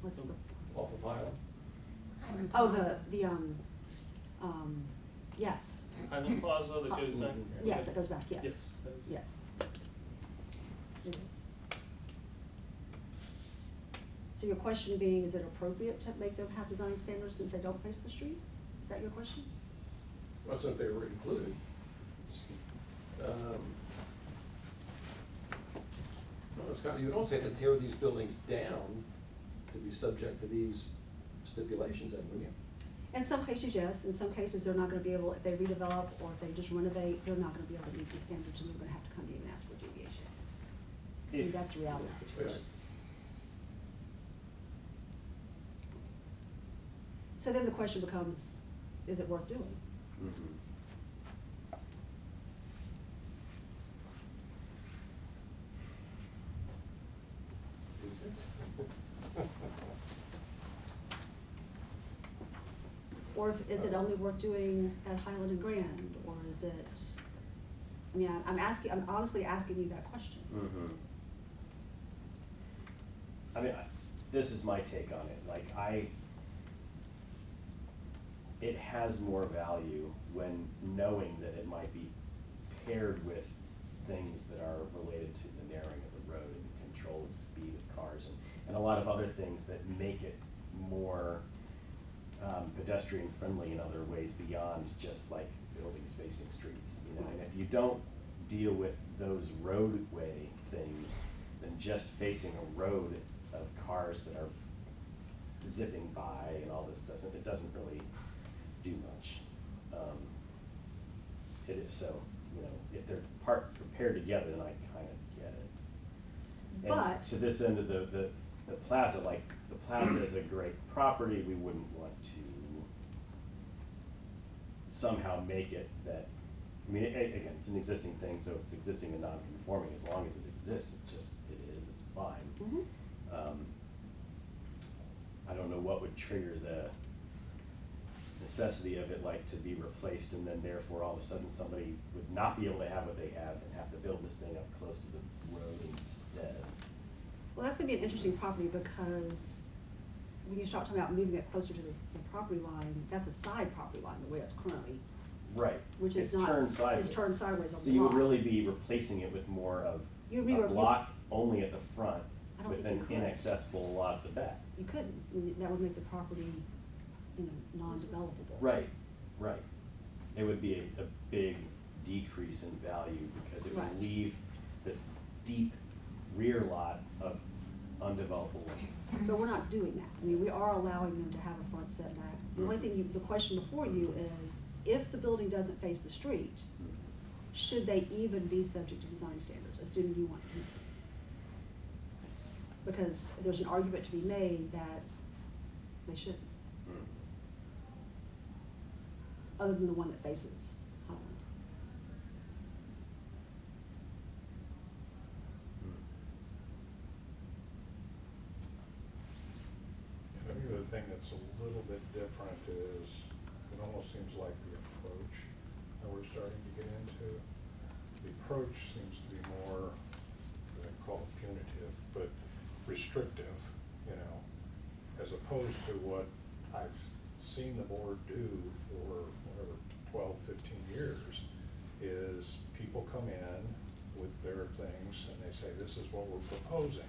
What's the, off of Highland? yes, Highland Plaza that goes back. yes, that goes back, yes. Yes, that is- Yes. It is. So your question being, is it appropriate to make them have design standards since they don't face the street? Is that your question? That's what they were included. Well, it's kind of, you don't say to tear these buildings down to be subject to these stipulations, then, would you? In some cases, yes. In some cases, they're not gonna be able, if they redevelop or if they just renovate, they're not gonna be able to meet these standards and they're gonna have to come to you and ask for a deviation. I think that's the reality of the situation. So then the question becomes, is it worth doing? Mhm. Is it? Or is it only worth doing at Highland and Grand, or is it, I mean, I'm honestly asking you that question. Mhm. I mean, this is my take on it, like, it has more value when knowing that it might be paired with things that are related to the narrowing of the road and control of speed of cars and a lot of other things that make it more pedestrian friendly in other ways beyond just like buildings facing streets, you know, and if you don't deal with those roadway things, then just facing a road of cars that are zipping by and all this it doesn't really do much. It is so, you know, if they're paired together, then I kind of get it. And But- to this end of the plaza, like, the plaza is a great property, we wouldn't want to somehow make it that, I mean, again, it's an existing thing, so it's existing and non-conforming, as long as it exists, it's fine. Mhm. I don't know what would trigger the necessity of it, like, to be replaced, and then therefore all of a sudden somebody would not be able to have what they have and have to build this thing up close to the road instead. Well, that's gonna be an interesting property because when you start talking about moving it closer to the property line, that's a side property line, the way it's currently, Right. which is It's not, turned sideways. it's turned sideways on the So you would lot. really be replacing it with more of You'd be a block only at the front I don't with think an you could. inaccessible lot at the back. you couldn't. I mean, that would make the property, you know, non-developable. Right, right. It would be a big decrease in value because it Right. would leave this deep rear lot of undevelopable land. But we're not doing that. I mean, we are allowing them to have a front setback. The only thing the question before you is, if the building doesn't face the street, should they even be subject to design standards, assuming you want to? Because there's an argument to be made that they shouldn't, Mm. other than the one that faces Holland. I think the thing that's a little bit different is, it almost seems like the approach that we're starting to get into. The approach seems to be more, I call it punitive, but restrictive, you know, as opposed to what I've seen the board do for whatever, 12, 15 years, is people come in with their things and they say, this is what we're proposing.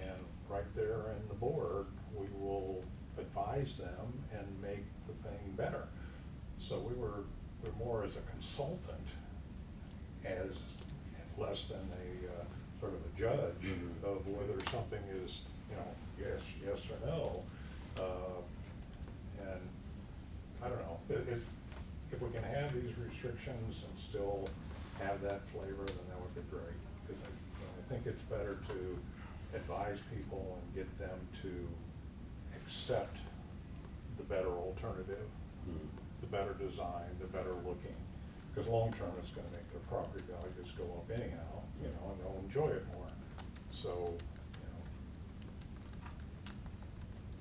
And right there in the board, we will advise them and make the thing better. So we're more as a consultant, as less than a sort of a judge Mhm. of whether something is, you know, yes or no. And I don't know, if we can have these restrictions and still have that flavor, then that would be great. Because I think it's better to advise people and get them to accept the better alternative, Mm. the better design, the better looking. Because long-term, it's gonna make their property values go up anyhow, you know, and they'll enjoy it more. So, you know.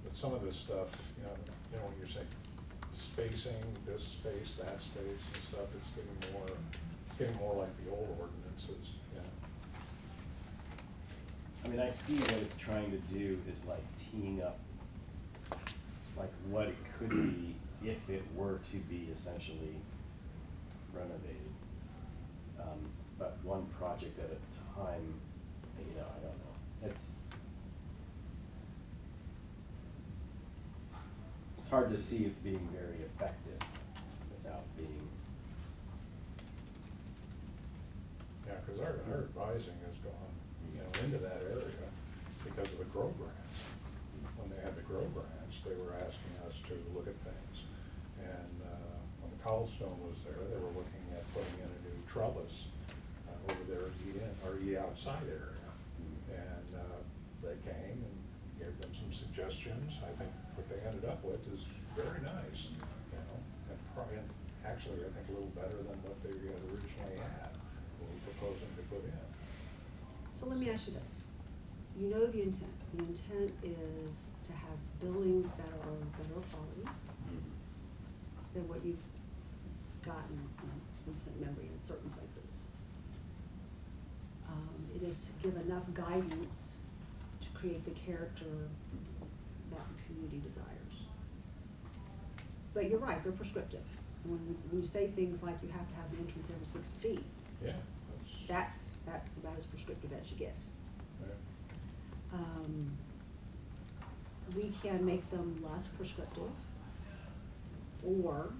But some of this stuff, you know, when you're saying spacing, this space, that space and stuff, it's getting more like the old ordinances, you know. I mean, I see what it's trying to do is like teeing up, like what it could be if it were to be essentially renovated. But one project at a time, you know, I don't know. It's hard to see it being very effective without being. Yeah, because our advising has gone, you know, into that area because of the grow grants. When they had the grow grants, they were asking us to look at things. And when the Cobblestone was there, they were looking at putting in a new trellis over there at the outside area. And they came and gave them some suggestions. I think what they ended up with is very nice, you know, and probably, actually, I think a little better than what they had originally had, what we were proposing to put in. So let me ask you this. You know the intent. The intent is to have buildings that are of better quality than what you've gotten in recent memory in certain places. It is to give enough guidance to create the character that the community desires. But you're right, they're prescriptive. And when you say things like you have to have an entrance every 60 feet, Yeah, that's about as prescriptive as you get. yeah. We can make them less prescriptive, or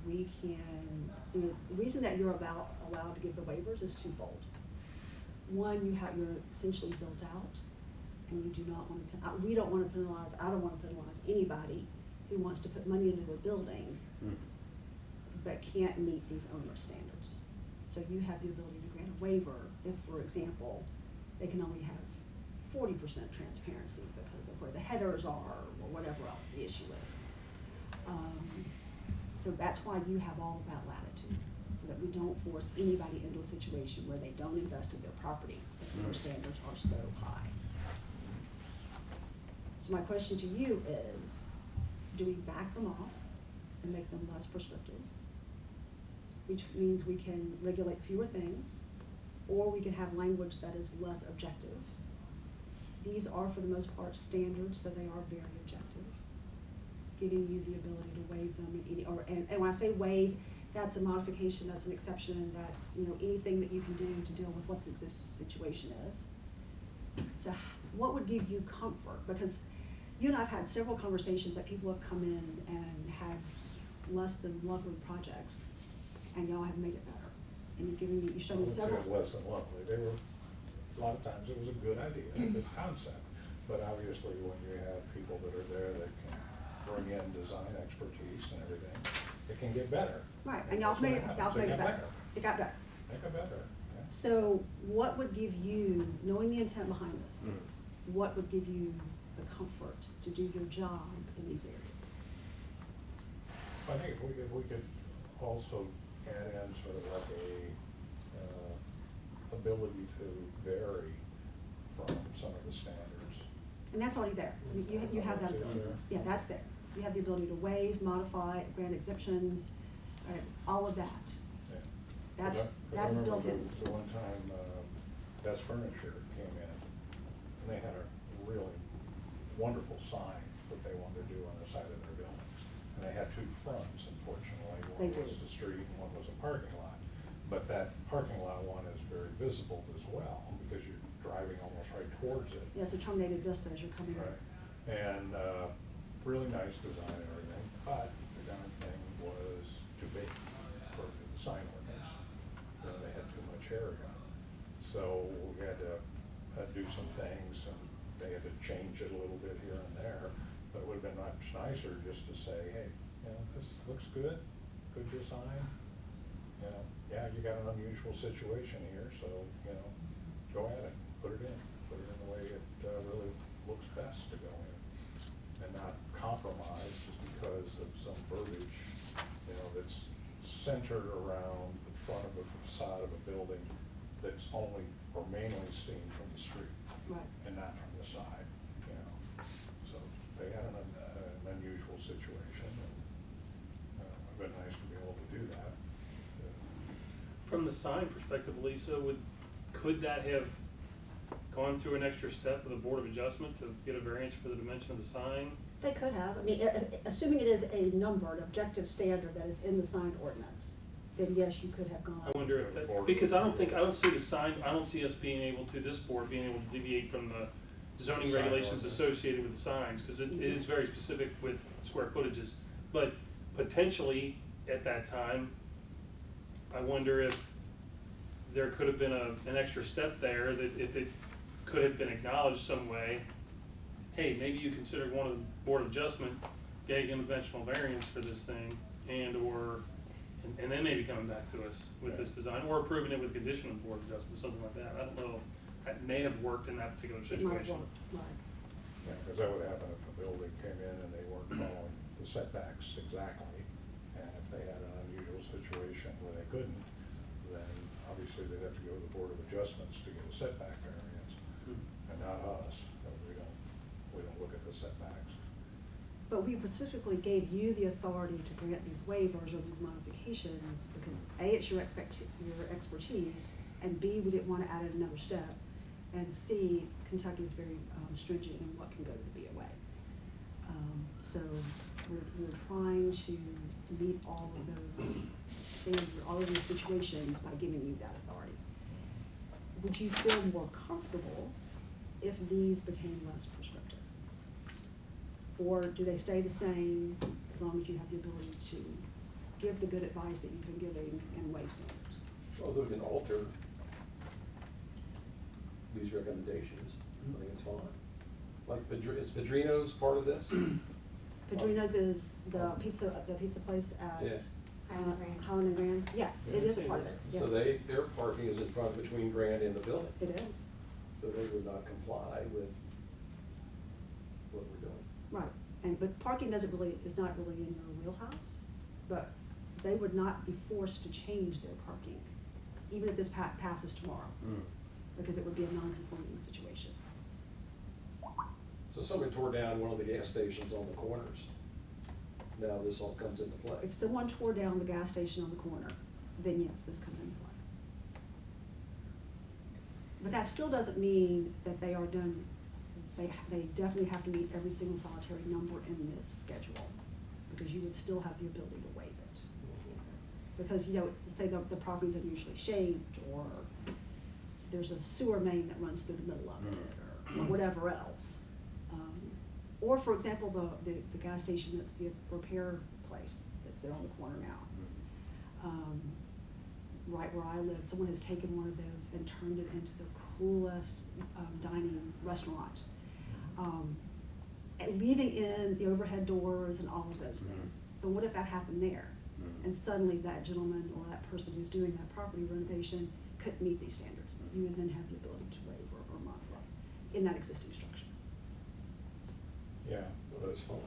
we can, you know, the reason that you're allowed to give the waivers is twofold. One, you're essentially built out, and you do not want to, we don't want to penalize, I don't want to penalize anybody who wants to put money into a building but can't meet these onerous standards. So you have the ability to grant a waiver if, for example, they can only have 40% transparency because of where the headers are or whatever else the issue is. So that's why you have all of that latitude, so that we don't force anybody into a situation where they don't invest in their property because our standards are so high. So my question to you is, do we back them off and make them less prescriptive? Which means we can regulate fewer things, or we can have language that is less objective. These are, for the most part, standards, so they are very objective, giving you the ability to waive them in any, and when I say waive, that's a modification, that's an exception, that's, you know, anything that you can do to deal with what the existing situation is. So what would give you comfort? Because You and I've had several conversations that people have come in and had less than lovely projects, and y'all have made it better. And you've given me, you showed me several. Less than lovely, they were, a lot of times it was a good idea, a good concept, but obviously when you have people that are there that can bring in design expertise and everything, it can get better. Right, and y'all That's what made it, happens. y'all made it better. It got better. It got better, yeah. So what would give you, knowing the intent behind this, what would give you the comfort to do your job in these areas? I think if we could also add in sort of like a, ability to vary from some of the standards. And that's already there. You have that It's ability. there. Yeah, that's there. You have the ability to waive, modify, grant exemptions, all of that. Yeah. That's, 'Cause that is I built in. remember the one time, Best Furniture came in, and they had a really wonderful sign that they wanted to do on the side of their buildings. And they had two fronts, unfortunately. They One do. was the street and one was a parking lot. But that parking lot one is very visible as well, because you're driving almost right towards it. Yeah, it's a terminated vista as you're coming in. Right, and, really nice design and everything, but the darn thing was too big for the sign ordinance. You know, they had too much area. So we had to do some things, and they had to change it a little bit here and there. But it would've been much nicer just to say, hey, you know, this looks good, good design. You know, yeah, you got an unusual situation here, so, you know, go at it, put it in the way it really looks best to go in. And not compromise just because of some verbiage, you know, that's centered around the front of the facade of a building that's only or mainly seen from the street. Right. And not from the side, you know. So they had an unusual situation, and it'd been nice to be able to do that. From the sign perspective, Lisa, could that have gone through an extra step with the Board of Adjustment to get a variance for the dimension of the sign? They could have. I mean, assuming it is a number, an objective standard that is in the sign ordinance, then yes, you could have gone. I wonder if that, because I don't see the sign, I don't see us being able to, this board being able to deviate from the zoning Sign regulations ordinance. associated with the signs, because it is very specific with square footages. But potentially, at that time, I wonder if there could have been an extra step there, that if it could have been acknowledged some way, hey, maybe you consider one of the Board of Adjustment getting a conventional variance for this thing, and then maybe coming back to us with this design, or approving it with condition of Board of Adjustment, something like that. I don't know, that may have worked in that particular It might situation. work, right. Yeah, because that would happen if the building came in and they weren't following the setbacks exactly. And if they had an unusual situation where they couldn't, then obviously they'd have to go to the Board of Adjustments to get a setback variance, and not us. We don't look at the setbacks. But we specifically gave you the authority to grant these waivers or these modifications because A, it's your expertise, and B, we didn't want to add in another step, and C, Kentucky is very stringent in what can go to the BOA. So we're trying to meet all of those standards, all of these situations by giving you that authority. Would you feel more comfortable if these became less prescriptive? Or do they stay the same as long as you have the ability to give the good advice that you've been giving and waive standards? Well, if we can alter these recommendations, I think it's fine. Like, is Padrino's part of this? Padrino's is the pizza place at Yeah. Highland and Grand? Yes, it is a part of it, yes. So their parking is in front between Grand and the building. It is, So they would not comply with what we're doing. right. But parking is not really in your wheelhouse, but they would not be forced to change their parking, even if this passes tomorrow, because it would be a non-conforming situation. So somebody tore down one of the gas stations on the corners. Now this all comes into play. If someone tore down the gas station on the corner, then yes, this comes into play. But that still doesn't mean that they are done, they definitely have to meet every single solitary number in this schedule, because you would still have the ability to waive it. Because, you know, say the property's unusually shaped, or there's a sewer main that runs through the middle of it, or whatever else. Or for example, the gas station that's the repair place that's there on the corner now. Right where I live, someone has taken one of those and turned it into the coolest dining restaurant. And leaving in the overhead doors and all of those things. So what if that happened there? And suddenly that gentleman or that person who's doing that property renovation couldn't meet these standards. You would then have the ability to waive or modify in that existing structure. Yeah, Well, that's fine.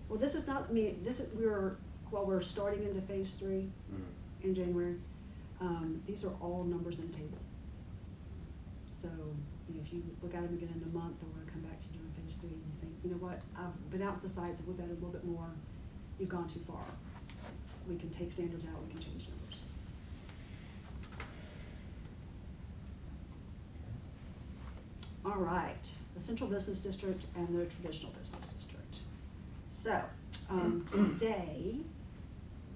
Well, this is not, I mean, this is, we're starting into phase 3 in January. These are all numbers in table. So, you know, if you look at them again in a month, or we're gonna come back to doing phase 3, and you think, you know what, I've been out to the sites, I've looked at it a little bit more, you've gone too far. We can take standards out, we can change numbers. All right, the central business district and the traditional business district. So, today,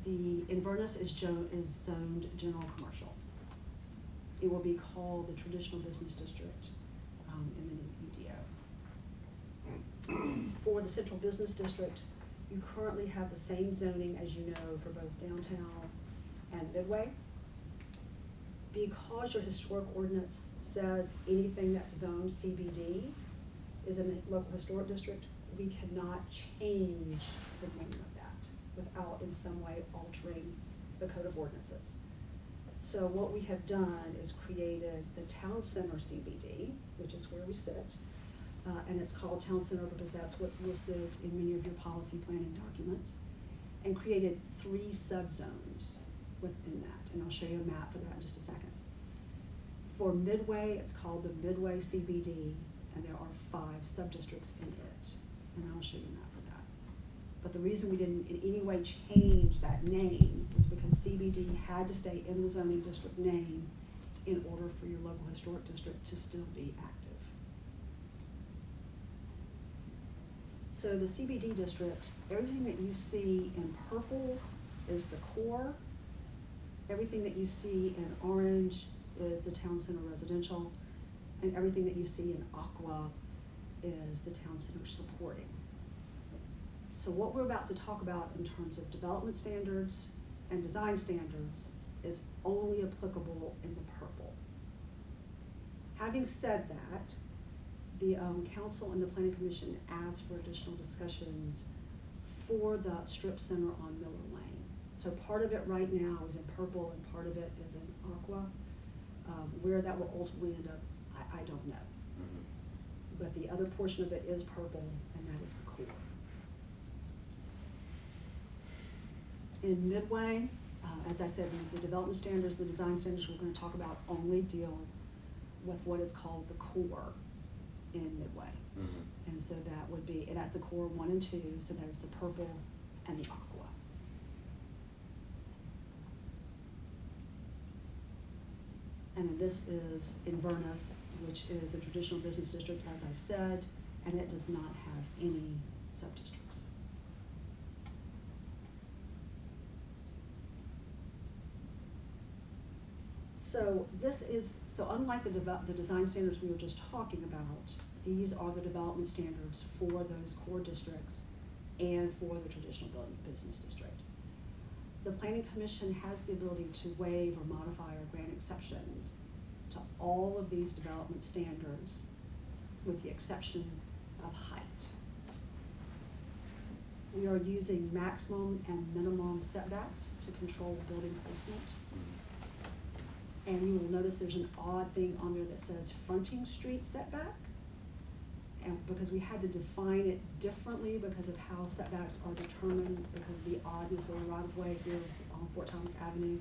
the Inverness is zoned general commercial. It will be called the traditional business district in the new UDO. For the central business district, you currently have the same zoning as you know for both downtown and Midway. Because your historic ordinance says anything that's zoned CBD is in the local historic district, we cannot change the name of that without in some way altering the code of ordinances. So what we have done is created the town center CBD, which is where we sit, and it's called town center because that's what's listed in many of your policy planning documents, and created 3 subzones within that, and I'll show you a map for that in just a second. For Midway, it's called the Midway CBD, and there are 5 subdistricts in it, and I'll show you a map for that. But the reason we didn't in any way change that name was because CBD had to stay in the zoning district name in order for your local historic district to still be active. So the CBD district, everything that you see in purple is the core. Everything that you see in orange is the town center residential, and everything that you see in aqua is the town center supporting. So what we're about to talk about in terms of development standards and design standards is only applicable in the purple. Having said that, the council and the planning commission asked for additional discussions for the strip center on Miller Lane. So part of it right now is in purple and part of it is in aqua. Where that will ultimately end up, I don't know. But the other portion of it is purple, and that is the core. In Midway, as I said, the development standards, the design standards we're going to talk about only deal with what is called the core in Midway. And so that would be, and that's the core 1 and 2, so that is the purple and the aqua. And this is Inverness, which is a traditional business district, as I said, and it does not have any subdistricts. So this is, so unlike the design standards we were just talking about, these are the development standards for those core districts and for the traditional business district. The Planning Commission has the ability to waive or modify or grant exceptions to all of these development standards with the exception of height. We are using maximum and minimum setbacks to control building placement. And you will notice there's an odd thing on there that says fronting street setback. And because we had to define it differently because of how setbacks are determined because of the oddness of the right of way here on Fort Thomas Avenue.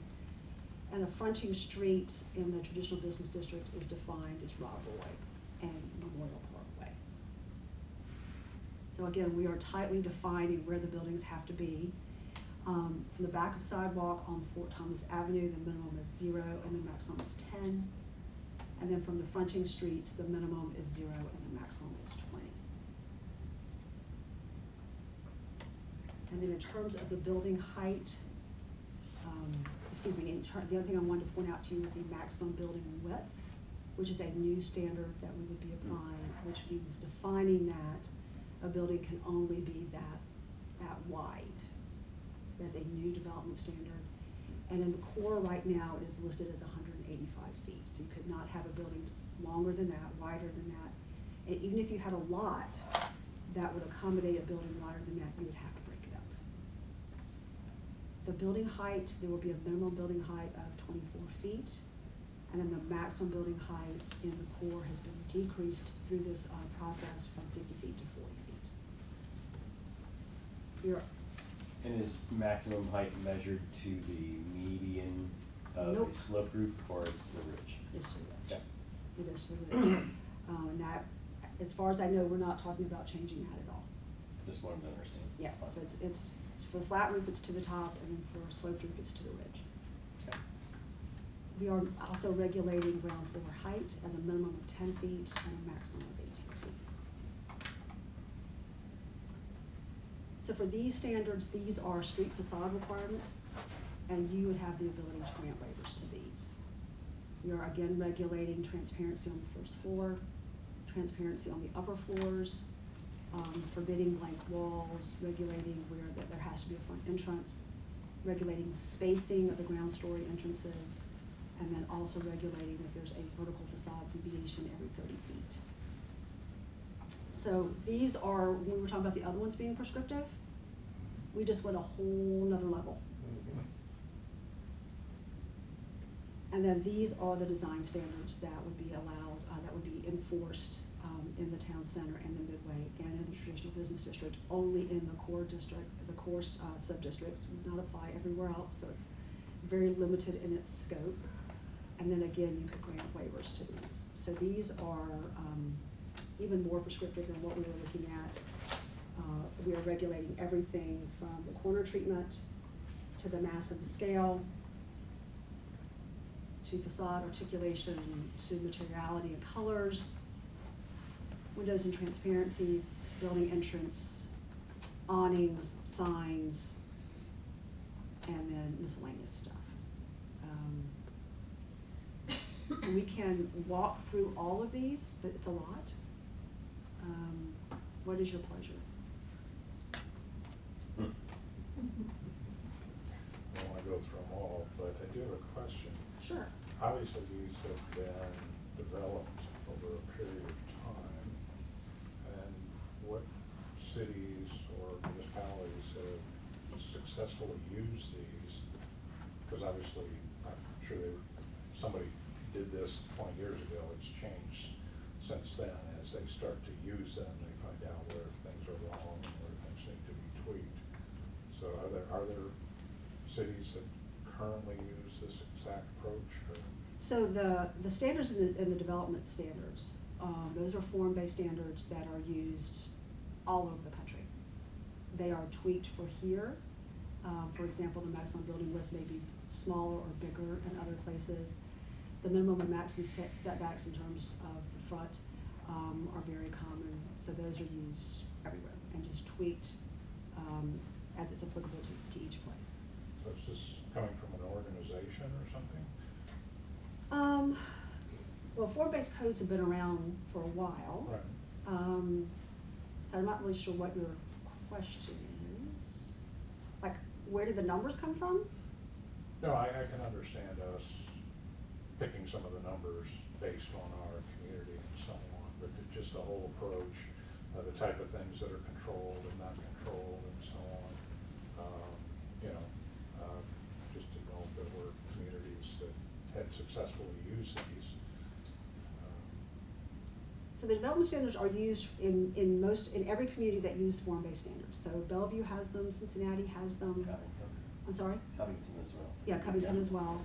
And a fronting street in the traditional business district is defined as Rob Roy and Memorial Parkway. So again, we are tightly defining where the buildings have to be. From the back of sidewalk on Fort Thomas Avenue, the minimum is 0 and the maximum is 10. And then from the fronting streets, the minimum is 0 and the maximum is 20. And then in terms of the building height, the other thing I wanted to point out to you is the maximum building width. which is a new standard that we would be applying, which means defining that a building can only be that wide. That's a new development standard. And in the core right now, it is listed as 185 feet. So you could not have a building longer than that, wider than that. And even if you had a lot that would accommodate a building wider than that, you would have to break it up. The building height, there will be a minimum building height of 24 feet. And then the maximum building height in the core has been decreased through this process from 50 feet to 40 feet. And is maximum height measured to the median of Nope. a slope group, or it's to the ridge? It's to the ridge. Okay. It is to the ridge. And that, as far as I know, we're not talking about changing that at all. Just wanted to understand. Yeah, Fine. so it's, for flat roof, it's to the top, and then for sloped roof, it's to the ridge. Okay. We are also regulating ground floor height as a minimum of 10 feet and a maximum of 18 feet. So for these standards, these are street facade requirements, and you would have the ability to grant waivers to these. We are again regulating transparency on the first floor, transparency on the upper floors, forbidding blank walls, regulating where there has to be a front entrance, regulating the spacing of the ground story entrances, and then also regulating that there's a vertical facade deviation every 30 feet. So these are, when we were talking about the other ones being prescriptive, we just went a whole nother level. And then these are the design standards that would be allowed, that would be enforced in the town center and the Midway and in the traditional business district, only in the core district. The core sub-districts would not apply everywhere else, so it's very limited in its scope. And then again, you could grant waivers to these. So these are even more prescriptive than what we were looking at. We are regulating everything from the corner treatment to the mass and the scale, to facade articulation, to materiality and colors, windows and transparencies, building entrance, awnings, signs, and then miscellaneous stuff. So we can walk through all of these, but it's a lot. What is your pleasure? I don't want to go through them all, but I do have a question. Sure. Obviously, these have been developed over a period of time, and what cities or municipalities have successfully used these? Because obviously, I'm sure somebody did this 20 years ago. It's changed since then. As they start to use them, they find out where things are wrong and where things need to be tweaked. So are there cities that currently use this exact approach? Or? So the standards and the development standards, those are form-based standards that are used all over the country. They are tweaked for here. For example, the maximum building width may be smaller or bigger in other places. The minimum and maximum setbacks in terms of the front are very common. So those are used everywhere and just tweaked as it's applicable to each place. So is this coming from an organization or something? Well, form-based codes have been around for a while. Right. So I'm not really sure what your question is. Like, where did the numbers come from? No, I can understand us picking some of the numbers based on our community and so on, but just the whole approach, the type of things that are controlled and not controlled and so on. Just to know if there were communities that had successfully used these. So the development standards are used in every community that use form-based standards. So Bellevue has them, Cincinnati has them. Covington. I'm sorry? Covington as well. Yeah, Covington as well.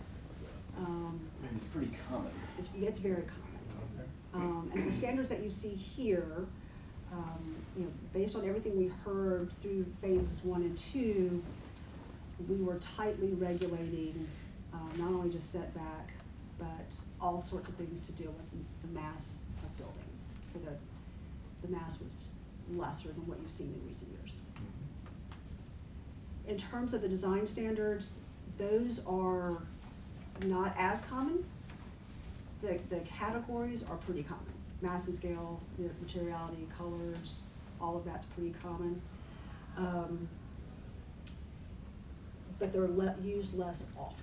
And it's pretty common. It's very common. And the standards that you see here, based on everything we heard through phases 1 and 2, we were tightly regulating not only just setback, but all sorts of things to deal with the mass of buildings, so that the mass was lesser than what you've seen in recent years. In terms of the design standards, those are not as common. The categories are pretty common. Mass and scale, the materiality, colors, all of that's pretty common. But they're used less often,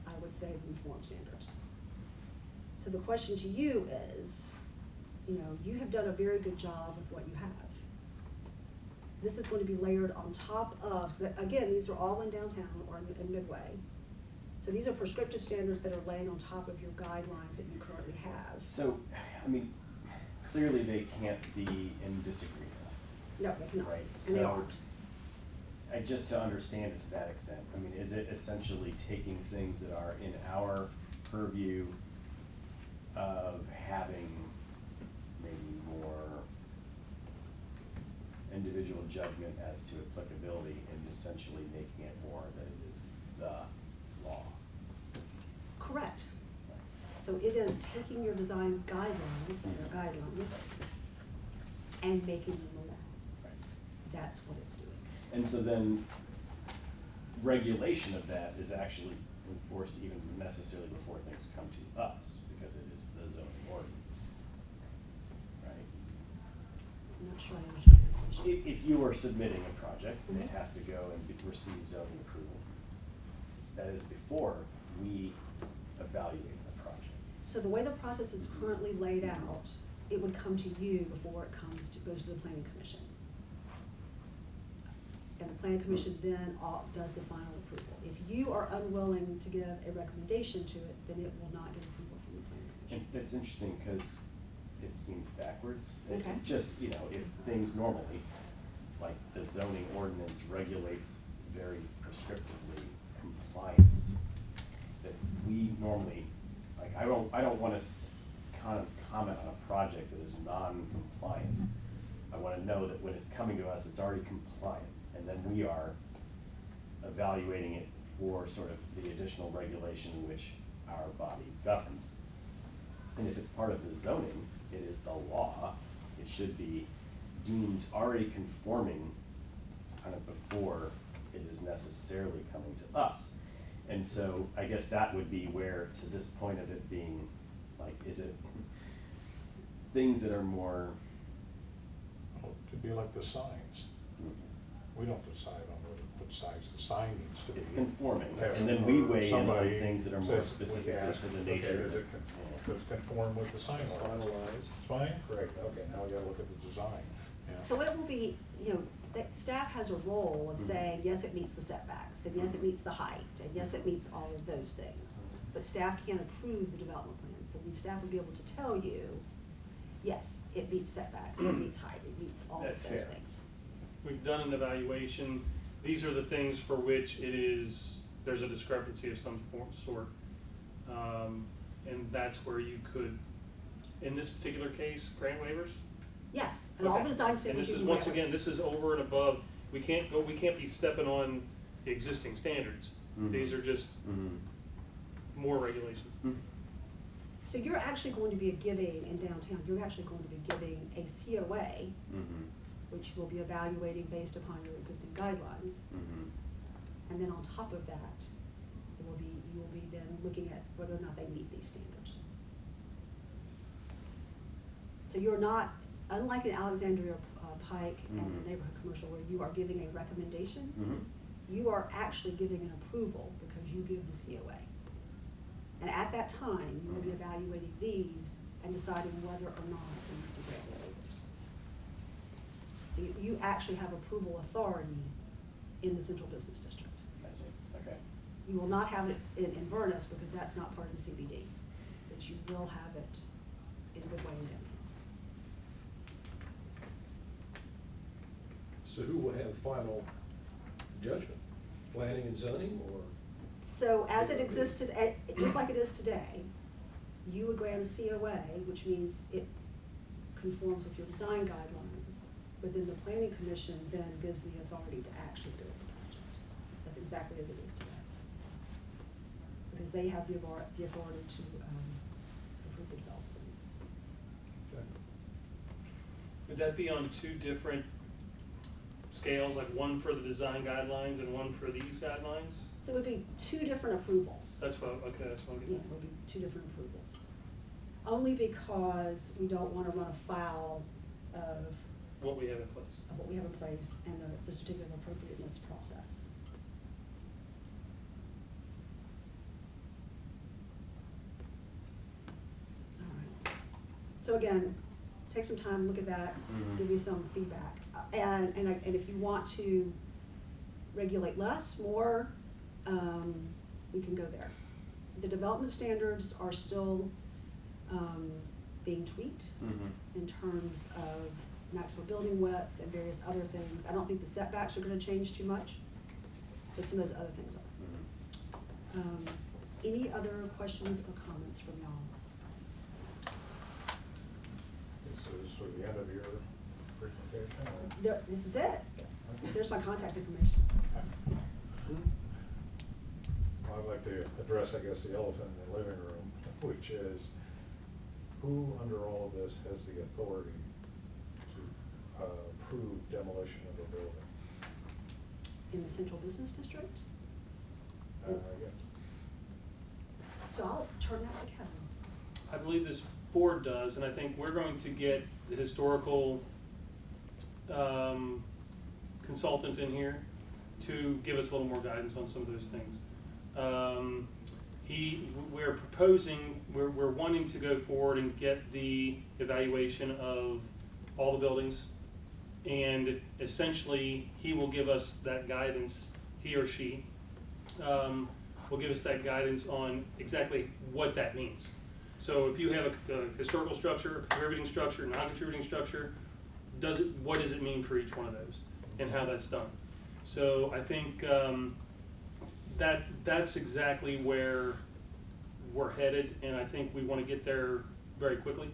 I would say, than form standards. So the question to you is, you know, you have done a very good job with what you have. This is going to be layered on top of, 'cause again, these are all in downtown or in Midway. So these are prescriptive standards that are laying on top of your guidelines that you currently have. So, I mean, clearly they can't be in disagreement. No, they cannot, Right, and they so- aren't. Just to understand it to that extent, I mean, is it essentially taking things that are in our purview of having maybe more individual judgment as to applicability and essentially making it more that it is the law? Correct. So it is taking your design guidelines, and your guidelines, and making them a law. Right. That's what it's doing. And so then regulation of that is actually enforced even necessarily before things come to us, because it is the zoning ordinance, right? I'm not sure I understand your question. If you are submitting a project and it Mhm. has to go and receive zoning approval, that is before we evaluate the project. So the way the process is currently laid out, it would come to you before it goes to the planning commission. And the planning commission then does the final approval. If you are unwilling to give a recommendation to it, then it will not get approval from the planning And commission. that's interesting because it seems backwards. It Okay. Just, you know, if things normally, like the zoning ordinance regulates very prescriptively compliance, that we normally, like, I don't wanna kind of comment on a project that is non-compliant. I wanna know that when it's coming to us, it's already compliant, and then we are evaluating it for sort of the additional regulation which our body governs. And if it's part of the zoning, it is the law, it should be deemed already conforming kind of before it is necessarily coming to us. And so I guess that would be where, to this point of it being, like, is it things that are more, Well, it'd be like the signs. We don't decide on what size the sign needs to be. it's conforming, Have and then we or weigh in on somebody things that are more says, we specific ask, to the okay, nature of does it. it does it conform with the sign It's ordinance? finalized. It's fine, great, okay, now we gotta look at the design, yeah. So it will be, you know, that staff has a role of Mhm. saying, yes, it meets the setbacks, and yes, it meets the height, and yes, it meets all of those things. But staff can't approve the development plan, so the staff will be able to tell you, yes, it meets setbacks, it meets height, it meets all of That's those fair. things. We've done an evaluation, these are the things for which there's a discrepancy of some sort. And that's where you could, in this particular case, grant waivers? Yes, and all the Okay. design And standards. this is, you once can again, reference. this is over and above, we can't be stepping on the existing standards. Mhm. These are just Mhm. more regulations. Mhm. So you're actually going to be giving, in downtown, you're actually going to be giving a COA, Mhm. which will be evaluating based upon your existing guidelines. Mhm. And then on top of that, you will be then looking at whether or not they meet these standards. So you're not, unlike in Alexandria, Pike and Mhm. the neighborhood commercial where you are giving a recommendation, Mhm. you are actually giving an approval because you give the COA. And at that time, you will be evaluating these and deciding whether or not you need to grant waivers. So you actually have approval authority in the central business district. I see, okay. You will not have it in Vernus because that's not part of the CBD, but you will have it in Midway and downtown. So who will have final judgment? Planning and zoning, or? So as it existed, just like it is today, you would grant a COA, which means it conforms with your design guidelines, but then the planning commission then gives the authority to actually build the project. That's exactly as it is today. Because they have the authority to approve the development. Okay. Would that be on two different scales, like one for the design guidelines and one for these guidelines? So it would be two different approvals. That's what I'm Yeah, getting it would be two different approvals. only because we don't wanna run afoul of What we have in place. what we have in place and the certificate of appropriateness process. All right. So again, take some time, look at that, Mhm. give me some feedback. And if you want to regulate less, more, we can go there. The development standards are still, being tweaked Mhm. in terms of maximum building width and various other things. I don't think the setbacks are gonna change too much, but some of those other things are. Mhm. Any other questions or comments from y'all? This is sort of the end of your presentation, or? This is it. There's my contact information. Well, I'd like to address, I guess, the elephant in the living room, which is, who under all of this has the authority to approve demolition of a building? In the central business district. Yeah. So I'll turn that to Kevin. I believe this board does, and I think we're going to get the historical consultant in here to give us a little more guidance on some of those things. We're proposing, we're wanting to go forward and get the evaluation of all the buildings. And essentially, he will give us that guidance, he or she, will give us that guidance on exactly what that means. So if you have a historical structure, a contributing structure, non-contributing structure, what does it mean for each one of those and how that's done? So I think that's exactly where we're headed, and I think we want to get there very quickly.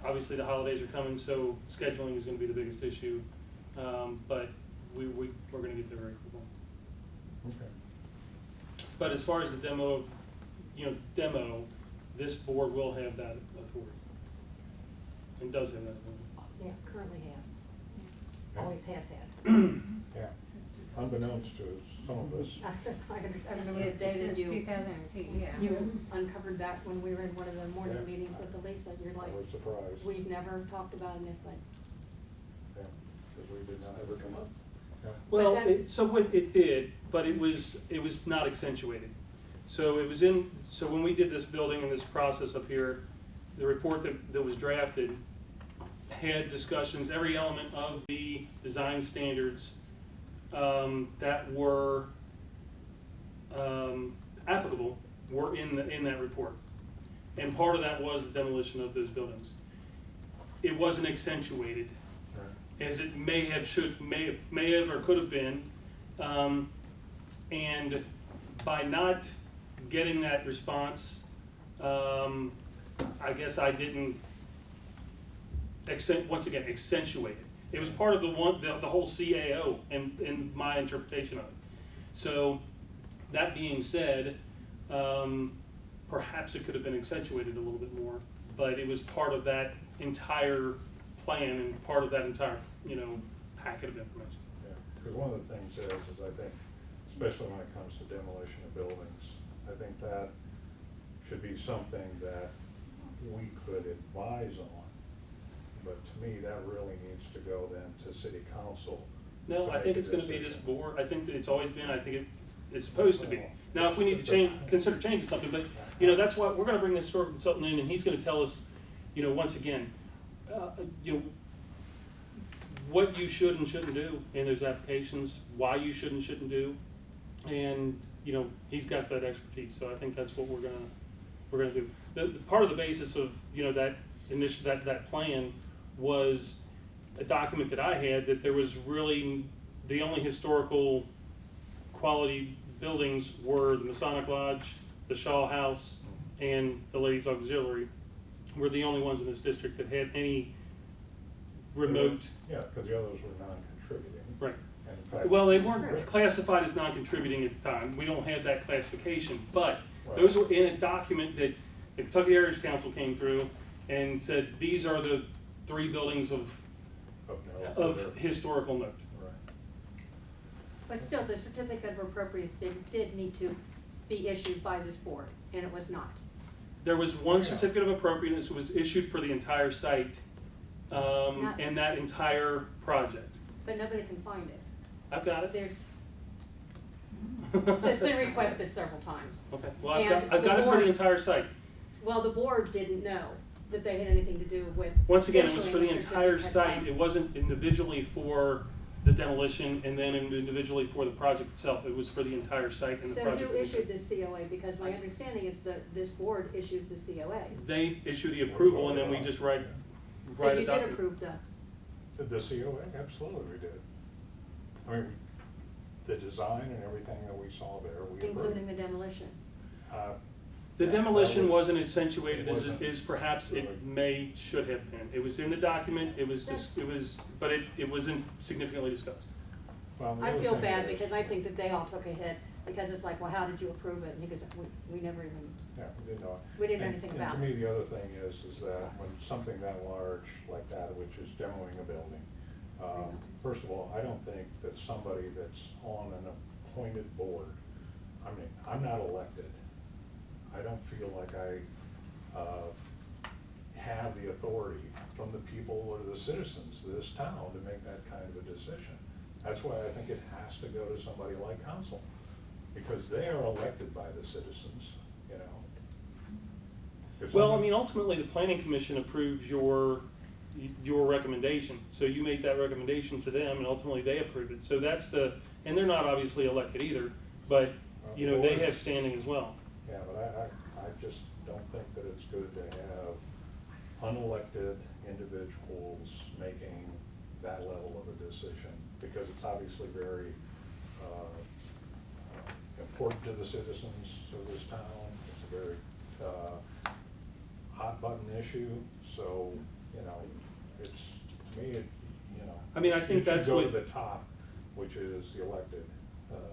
Obviously, the holidays are coming, so scheduling is going to be the biggest issue, but we're going to get there very quickly. Okay. But as far as the demo, this board will have that authority, and does have that authority. Yeah, currently have, Yeah. always has had. Yeah, unbeknownst to some of us. I remember the day that Since you. 2002, yeah. You uncovered that when we were in one of the morning Yeah. meetings with Elisa, you're like, I was surprised. we've never talked about anything. Yeah, because we did not Ever come up? Yeah. Well, But that's- it did, but it was not accentuated. So it was so when we did this building and this process up here, the report that was drafted had discussions, every element of the design standards that were applicable were in that report. And part of that was the demolition of those buildings. It wasn't accentuated Right. as it may have or could have been. And by not getting that response, I guess I didn't accentuate it. It was part of the whole CAO and my interpretation of it. So, that being said, perhaps it could have been accentuated a little bit more, but it was part of that entire plan and part of that entire, packet of information. Yeah, because one of the things is I think, especially when it comes to demolition of buildings, I think that should be something that we could advise on. But to me, that really needs to go then to city council. No, to I make think a it's gonna be this decision. board, I think that it's always been, I think it's supposed to be. Now, if we need to consider changing something, but, that's why, we're gonna bring the historical consultant in, and he's gonna tell us, once again, what you should and shouldn't do in those applications, why you should and shouldn't do, and, he's got that expertise, so I think that's what we're gonna do. The part of the basis of, that plan was a document that I had, that there was really, the only historical quality buildings were the Masonic Lodge, the Shaw House, and the Ladies Auxiliary, were the only ones in this district that had any remote. Yeah, because the others were non-contributing. Right. And in fact- Well, they weren't classified as non-contributing at the time, we don't have that classification, but those were in a document that the Kentucky Heritage Council came through and said, these are the 3 buildings of note. historical note. Right. But still, the certificate of appropriateness did need to be issued by this board, and it was not. There was one Yeah. certificate of appropriateness was issued for the entire site, Not- and that entire project. But nobody can find it. I've got it. It's been requested several times. Okay, well, And I've got the it for the board- entire site. Well, the board didn't know that they had anything to do with. Once again, it was for the issuing a entire certificate site. of- It wasn't individually for the demolition and then individually for the project itself. It was for the entire site and the So project. who issued this COA? Because my understanding is that this board issues the COAs. They issue the approval and then we just write So a you did document. approve The COA, absolutely we did. I mean, the design and everything that we saw there, we approved. including the demolition. The Yeah, demolition that was- wasn't accentuated as it wasn't is perhaps it really- should have been. It was in the document, it was just, but it wasn't significantly discussed. Well, the I other feel thing bad is- because I think that they all took a hit, because it's like, well, how did you approve it? And he goes, we never even, Yeah, we didn't know. We didn't know And- anything and about to it. me, the other thing is that when something that large like that, which is demoing a building, first of all, I don't think that somebody that's on an appointed board, I mean, I'm not elected. I don't feel like I have the authority from the people or the citizens of this town to make that kind of a decision. That's why I think it has to go to somebody like council, because they are elected by the citizens, you know. If Well, I somebody- mean, ultimately, the planning commission approves your recommendation. So you make that recommendation to them and ultimately they approve it. So that's and they're not obviously elected either, but, you know, they have standing as well. Yeah, but I just don't think that it's good to have unelected individuals making that level of a decision, because it's obviously very important to the citizens of this town. It's a very hot button issue, so, you know, it's, to me, you know. I mean, I think it should that's go to what- the top, which is the elected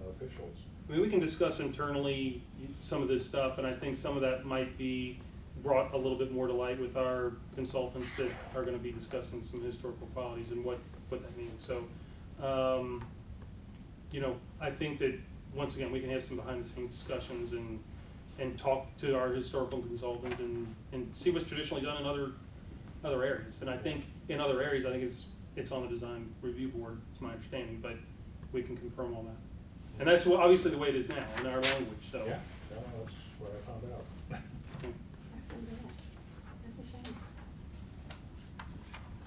officials. I mean, we can discuss internally some of this stuff, and I think some of that might be brought a little bit more to light with our consultants that are gonna be discussing some historical qualities and what that means. So, you know, I think that, once again, we can have some behind-the-scenes discussions and talk to our historical consultant and see what's traditionally done in other areas. And I think, in other areas, I think it's on the design review board, it's my understanding, but we can confirm all that. And that's obviously the way it is now, in our language, so. Yeah, that's what I found out. That's a shame.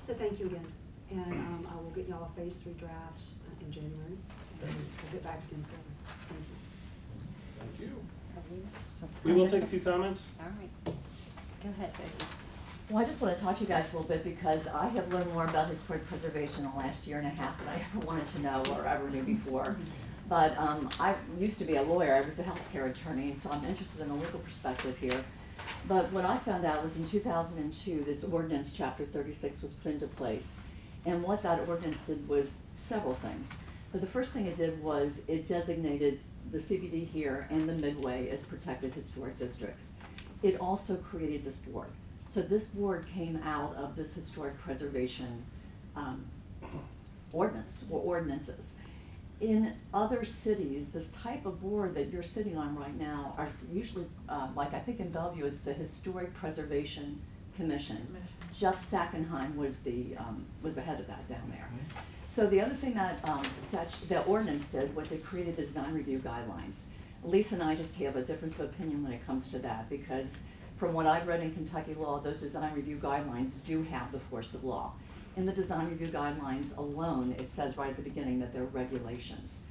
So thank you again, and I will get y'all a phase 3 draft in January, and we'll get back again together. Thank you. Thank you. We will take a few comments. All right. Go ahead, Becky. Well, I just want to talk to you guys a little bit because I have learned more about historic preservation in the last year and a half than I ever wanted to know or ever knew before. But I used to be a lawyer, I was a healthcare attorney, and so I'm interested in the legal perspective here. But what I found out was in 2002, this ordinance, chapter 36, was put into place. And what that ordinance did was several things. But the first thing it did was it designated the CBD here and the Midway as protected historic districts. It also created this board. So this board came out of this historic preservation ordinance or ordinances. In other cities, this type of board that you're sitting on right now are usually, like I think in Bellevue, it's the Historic Preservation Commission. Jeff Sackenheim was the head of that down there. So the other thing that the ordinance did was it created the design review guidelines. Lisa and I just have a difference of opinion when it comes to that, because from what I've read in Kentucky law, those design review guidelines do have the force of law. In the design review guidelines alone, it says right at the beginning that they're regulations.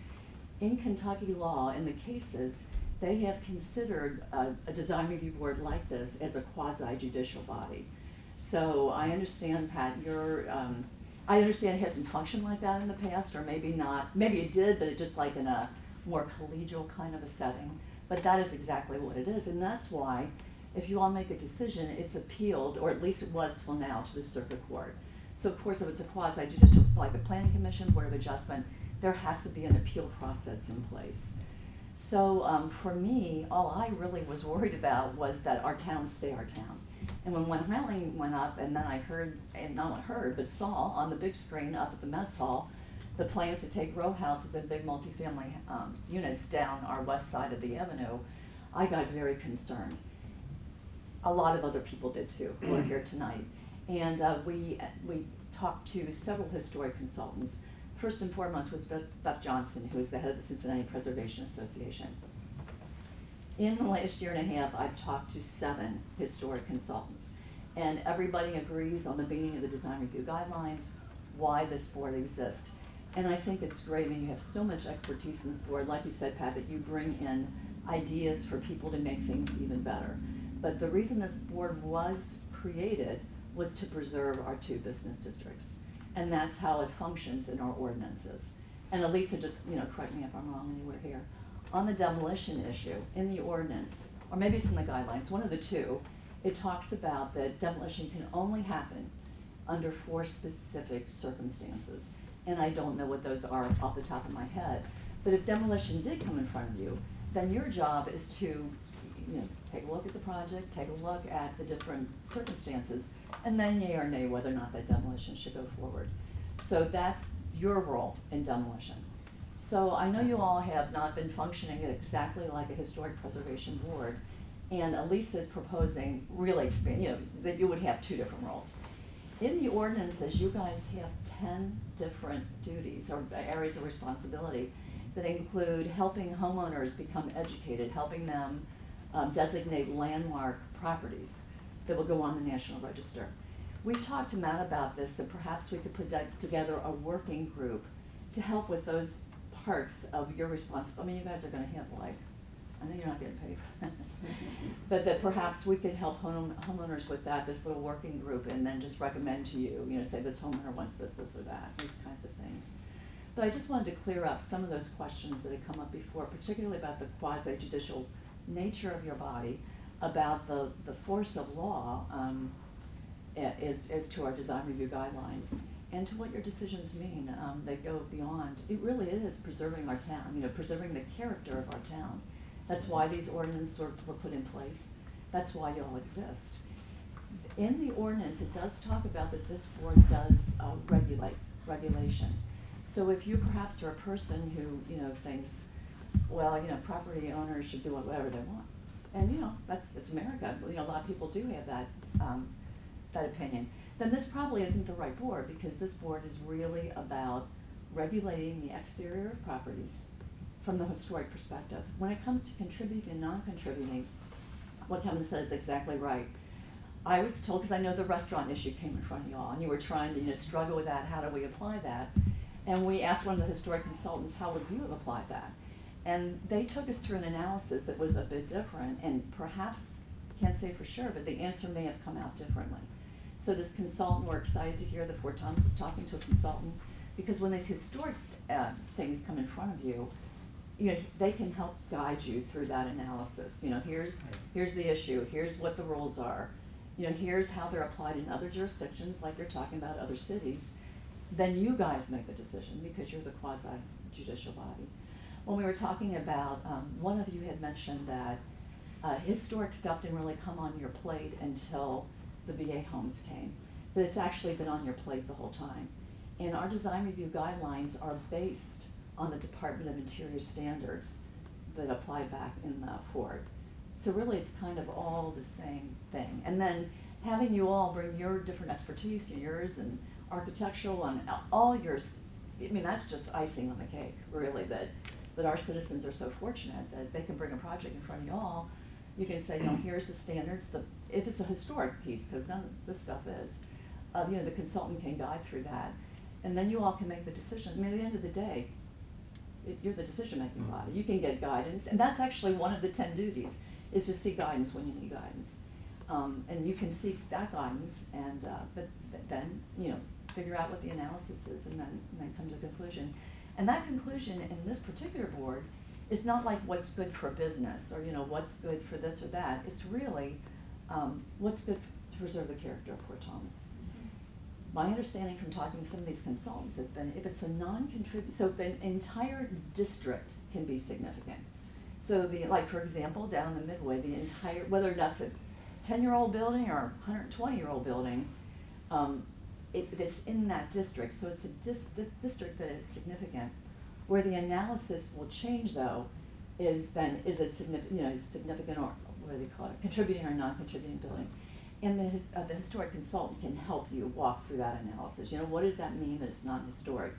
In Kentucky law, in the cases, they have considered a design review board like this as a quasi-judicial body. So I understand, Pat, I understand it hasn't functioned like that in the past, or maybe not, maybe it did, but it just like in a more collegial kind of a setting. But that is exactly what it is, and that's why, if you all make a decision, it's appealed, or at least it was till now, to the circuit court. So of course, if it's a quasi-judicial, like the Planning Commission, Board of Adjustment, there has to be an appeal process in place. So for me, all I really was worried about was that our town stay our town. And when Highland went up, and then I heard, and not heard, but saw on the big screen up at the mess hall, the plans to take row houses and big multifamily units down our west side of the avenue, I got very concerned. a lot of other people did too, who are here tonight. And we talked to several historic consultants. First and foremost was Beth Johnson, who is the head of the Cincinnati Preservation Association. In the last year and a half, I've talked to 7 historic consultants, and everybody agrees on the meaning of the design review guidelines, why this board exists. And I think it's great, I mean, you have so much expertise in this board, like you said, Pat, that you bring in ideas for people to make things even better. But the reason this board was created was to preserve our 2 business districts. And that's how it functions in our ordinances. And Elisa, just, correct me if I'm wrong anywhere here. On the demolition issue, in the ordinance, or maybe it's in the guidelines, one of the 2, it talks about that demolition can only happen under 4 specific circumstances. And I don't know what those are off the top of my head. But if demolition did come in front of you, then your job is to take a look at the project, take a look at the different circumstances, and then yay or nay whether or not that demolition should go forward. So that's your role in demolition. So I know you all have not been functioning exactly like a historic preservation board, and Elisa is proposing really that you would have 2 different roles. In the ordinances, you guys have 10 different duties or areas of responsibility that include helping homeowners become educated, helping them designate landmark properties that will go on the National Register. We've talked to Matt about this, that perhaps we could put together a working group to help with those parts of your responsibility. I mean, you guys are gonna have I know you're not getting paid for this, but that perhaps we could help homeowners with that, this little working group, and then just recommend to you, say this homeowner wants this, this or that, those kinds of things. But I just wanted to clear up some of those questions that had come up before, particularly about the quasi-judicial nature of your body, about the force of law as to our design review guidelines, and to what your decisions mean. They go beyond, it really is preserving our town, preserving the character of our town. That's why these ordinances were put in place. That's why you all exist. In the ordinance, it does talk about that this board does regulation. So if you perhaps are a person who, thinks, well, property owners should do whatever they want. And, it's America. A lot of people do have that opinion. Then this probably isn't the right board, because this board is really about regulating the exterior of properties from the historic perspective. When it comes to contributing and non-contributing, what Kevin said is exactly right. I was told, because I know the restaurant issue came in front of you all, and you were trying to struggle with that, how do we apply that? And we asked one of the historic consultants, how would you have applied that? And they took us through an analysis that was a bit different, and perhaps, can't say for sure, but the answer may have come out differently. So this consultant, we're excited to hear that Fort Thomas is talking to a consultant, because when these historic things come in front of you, they can help guide you through that analysis. Here's the issue, here's what the rules are, here's how they're applied in other jurisdictions, like you're talking about other cities. Then you guys make the decision, because you're the quasi-judicial body. When we were talking about, one of you had mentioned that historic stuff didn't really come on your plate until the VA homes came, but it's actually been on your plate the whole time. And our design review guidelines are based on the Department of Interior standards that apply back in the Ford. So really it's kind of all the same thing. And then having you all bring your different expertise, yours and architectural and all yours, that's just icing on the cake, really, that our citizens are so fortunate that they can bring a project in front of you all. You can say, here's the standards, if it's a historic piece, because none of this stuff is, the consultant can guide through that. And then you all can make the decision. At the end of the day, you're the decision-making body. You can get guidance, and that's actually one of the 10 duties, is to seek guidance when you need guidance. And you can seek that guidance, and but then figure out what the analysis is, and then come to a conclusion. And that conclusion in this particular board is not like what's good for business, or what's good for this or that. It's really what's good to preserve the character of Fort Thomas. My understanding from talking to some of these consultants has been, if it's a non-contribute, so if an entire district can be significant. So for example, down the Midway, the entire, whether that's a 10-year-old building or a 120-year-old building, it's in that district. So it's a district that is significant. Where the analysis will change, though, is it significant, significant, or what do they call it, contributing or non-contributing building. And the historic consultant can help you walk through that analysis. You know, what does that mean that it's not historic?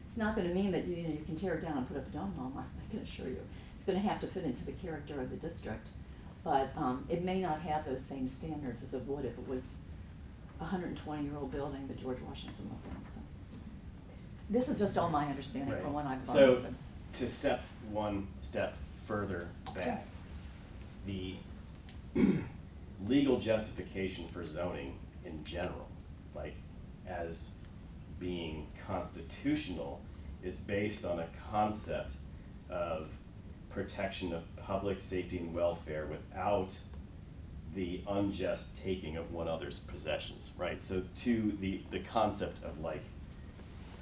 It's not gonna mean that you can tear it down and put up a dome home, I can assure you. It's gonna have to fit into the character of the district. But it may not have those same standards as it would if it was a 120-year-old building that George Washington lived in, so. This is just all my understanding Right. from what I've So, learned. to step one step further back, the legal justification for zoning in general, like as being constitutional, is based on a concept of protection of public safety and welfare without the unjust taking of one another's possessions, right? So to the concept of like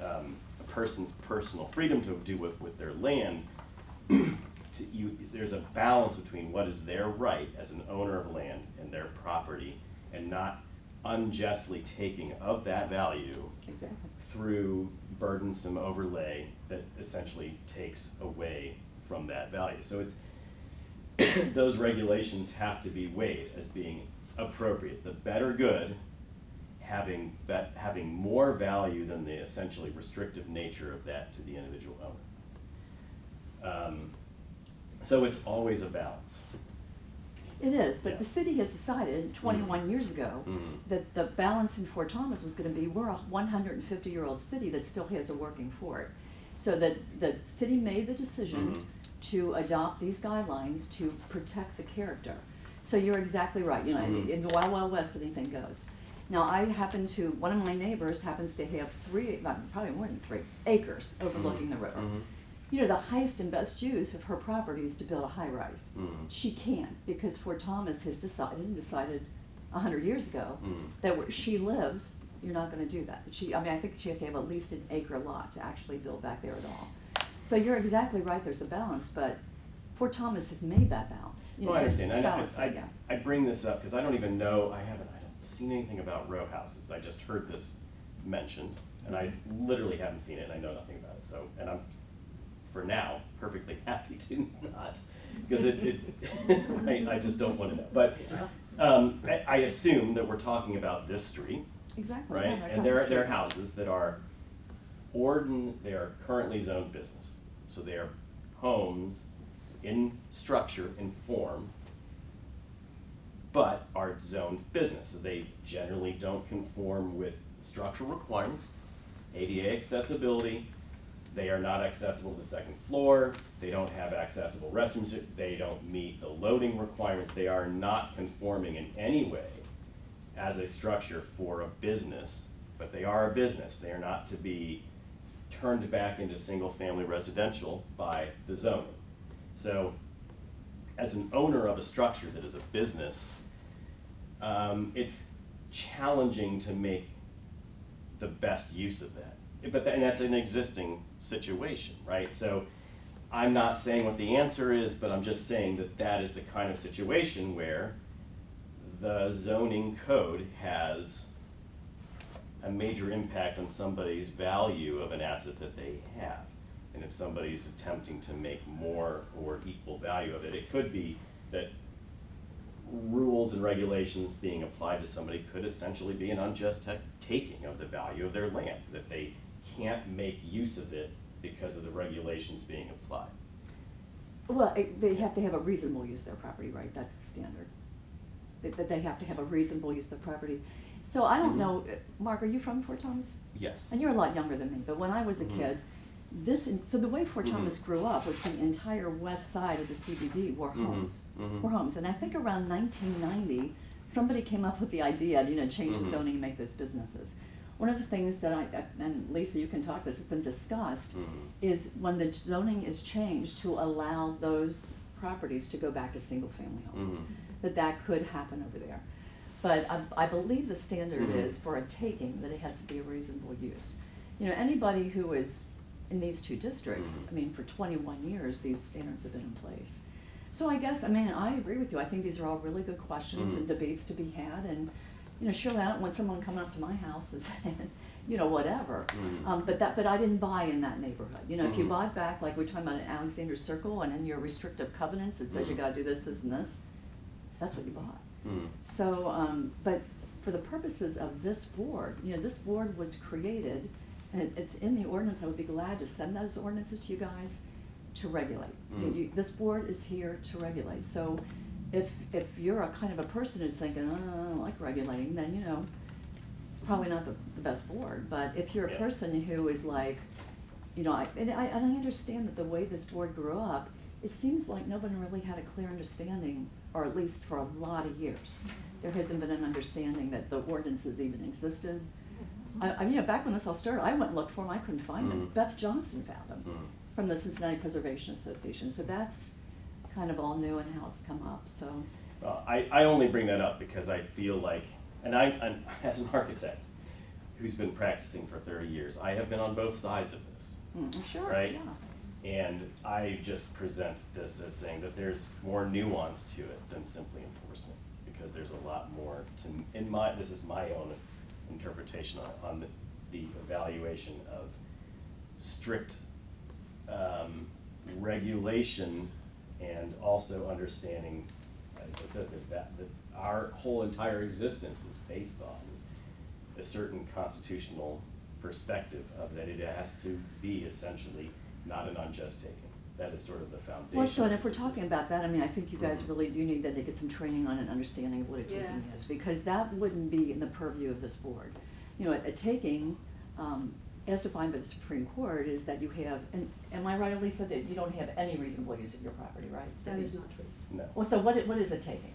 a person's personal freedom to do with their land, there's a balance between what is their right as an owner of land and their property, and not unjustly taking of that value Exactly. through burdensome overlay that essentially takes away from that value. So it's those regulations have to be weighed as being appropriate. The better good having more value than the essentially restrictive nature of that to the individual owner. So it's always a balance. It is, but Yeah. the city has decided 21 years ago that the balance in Fort Thomas was gonna be, we're a 150-year-old city that still has a working fort. So that the city made the decision to adopt these guidelines to protect the character. So you're exactly right, you know, in the Wild Wild West, anything goes. Now, one of my neighbors happens to have probably more than 3 acres overlooking the river. You know, the highest and best use of her property is to build a high-rise. She can't, because Fort Thomas has decided 100 years ago that where she lives, you're not gonna do that. I think she has to have at least an acre lot to actually build back there at all. So you're exactly right, there's a balance, but Fort Thomas has made that balance. You know, Well, I understand. balance, yeah. I bring this up because I don't even know, I haven't seen anything about row houses. I just heard this mentioned, and I literally haven't seen it, and I know nothing about it. So, and I'm, for now, perfectly happy to not, because I just don't want to know. But I assume that we're talking about this street, Exactly. right? yeah, And across the there are street. houses that are they are currently zoned business. So they are homes in structure, in form, but are zoned business. So they generally don't conform with structural requirements, ADA accessibility. They are not accessible to the second floor. They don't have accessible restrooms. They don't meet the loading requirements. They are not conforming in any way as a structure for a business, but they are a business. They are not to be turned back into single-family residential by the zoning. So as an owner of a structure that is a business, it's challenging to make the best use of that. And that's an existing situation, right? So I'm not saying what the answer is, but I'm just saying that that is the kind of situation where the zoning code has a major impact on somebody's value of an asset that they have. And if somebody's attempting to make more or equal value of it, it could be that rules and regulations being applied to somebody could essentially be an unjust taking of the value of their land, that they can't make use of it because of the regulations being applied. Well, they have to have a reasonable use of their property, right? That's the standard. That they have to have a reasonable use of the property. So I don't know, Mark, are you from Fort Thomas? Yes. And you're a lot younger than me, but when I was a kid, so the way Fort Thomas grew up was the entire west side of the CBD were homes. Were homes. And I think around 1990, somebody came up with the idea, change the zoning and make those businesses. One of the things that and Lisa, you can talk, this has been discussed, is when the zoning is changed to allow those properties to go back to single-family homes, that could happen over there. But I believe the standard is for a taking that it has to be a reasonable use. Anybody who is in these two districts, for 21 years, these standards have been in place. So I guess, I agree with you. I think these are all really good questions and debates to be had. And, surely I don't want someone coming up to my house and saying, whatever. But I didn't buy in that neighborhood. If you bought back, like we're talking about in Alexandria Circle, and in your restrictive covenants, it says you gotta do this, this, and this, That's what you bought. Hmm. So, but for the purposes of this board, you know, this board was created, and it's in the ordinance. I would be glad to send those ordinances to you guys to regulate. This board is here to regulate. So if you're a kind of a person who's thinking, oh, I don't like regulating, then, you know, it's probably not the best board. But if you're a Yeah. person who is like, you know, and I understand that the way this board grew up, it seems like nobody really had a clear understanding, or at least for a lot of years. There hasn't been an understanding that the ordinances even existed. You know, back when this all started, I went and looked for them, I couldn't find them. Beth Johnson found them from the Cincinnati Preservation Association. So that's kind of all new and how it's come up, so. I only bring that up because I feel like, and I'm, as an architect who's been practicing for 30 years, I have been on both sides of this. Sure, Right? yeah. And I just present this as saying that there's more nuance to it than simply enforcement, because there's a lot more to, this is my own interpretation on the evaluation of strict regulation, and also understanding, as I said, that our whole entire existence is based on a certain constitutional perspective of that it has to be essentially not an unjust taking. That is sort of the foundation. Well, so, and of if we're this talking existence. about that, I mean, I think you guys really do need then to get some training on an understanding of what a taking Yeah. is, because that wouldn't be in the purview of this board. You know, a taking, as defined by the Supreme Court, is that you have, and am I right, Lisa, that you don't have any reasonable use of your property, right? That is not true. No. Well, so what is a taking?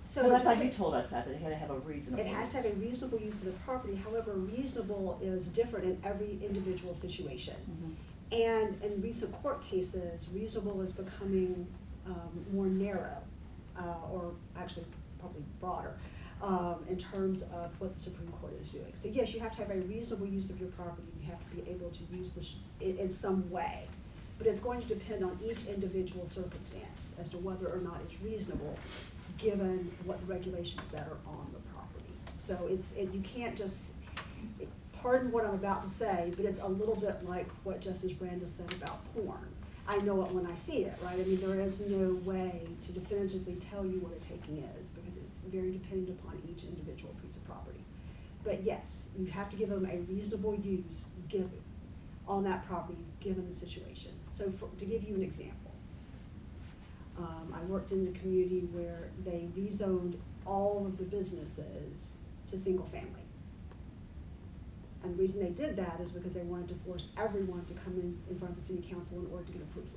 So Because I thought you it- told us that it had to have a reasonable It has to use. have a reasonable use of the property, however, reasonable is different in every individual situation. Mhm. And in recent court cases, reasonable is becoming more narrow, or actually probably broader, in terms of what the Supreme Court is doing. So yes, you have to have a reasonable use of your property, you have to be able to use it in some way. But it's going to depend on each individual circumstance as to whether or not it's reasonable, given what regulations that are on the property. So you can't just, pardon what I'm about to say, but it's a little bit like what Justice Brandes said about porn. I know it when I see it, right? I mean, there is no way to definitively tell you what a taking is, because it's very dependent upon each individual piece of property. But yes, you have to give them a reasonable use given on that property, given the situation. So to give you an example, I worked in a community where they rezoned all of the businesses to single family. And the reason they did that is because they wanted to force everyone to come in front of the city council in order to get approval.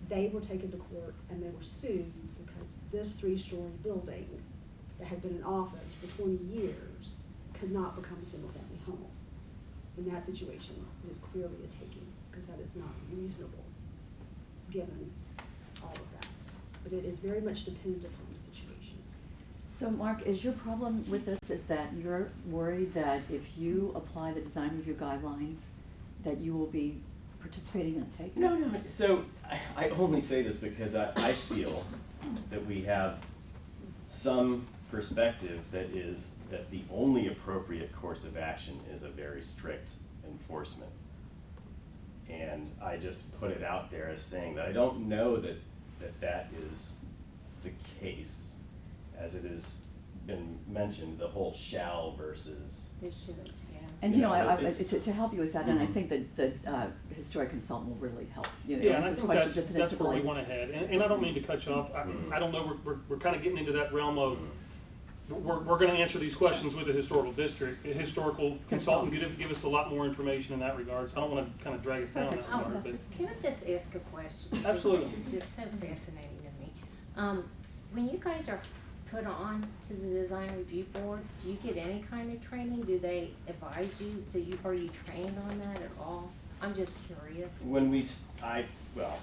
They were taken to court and they were sued because this 3-story building that had been an office for 20 years could not become a single family home. In that situation, it is clearly a taking, because that is not reasonable, given all of that. But it is very much dependent upon the situation. So Mark, is your problem with this is that you're worried that if you apply the design review guidelines, that you will be participating in a taking? No. So I only say this because I feel that we have some perspective that the only appropriate course of action is a very strict enforcement. And I just put it out there as saying that I don't know that is the case, as it has been mentioned, the whole shall versus. It should, yeah. And you know, it's- to help you with that, and I Mhm. think that the historic consultant will really help, you know, Yeah, and I answer think questions that's where we definitively. want to head. And I don't mean to cut you off. I don't know, we're kind of getting into that realm of, we're going to answer these questions with the historical district. A historical consultant could give us a lot more information in that regard, so I don't want to kind of drag us down that Perfect. regard. But Can I just ask a question? Because Absolutely. This is just so fascinating to me. When you guys are put on to the design review board, do you get any kind of training? Do they advise you? Are you trained on that at all? I'm just curious. When I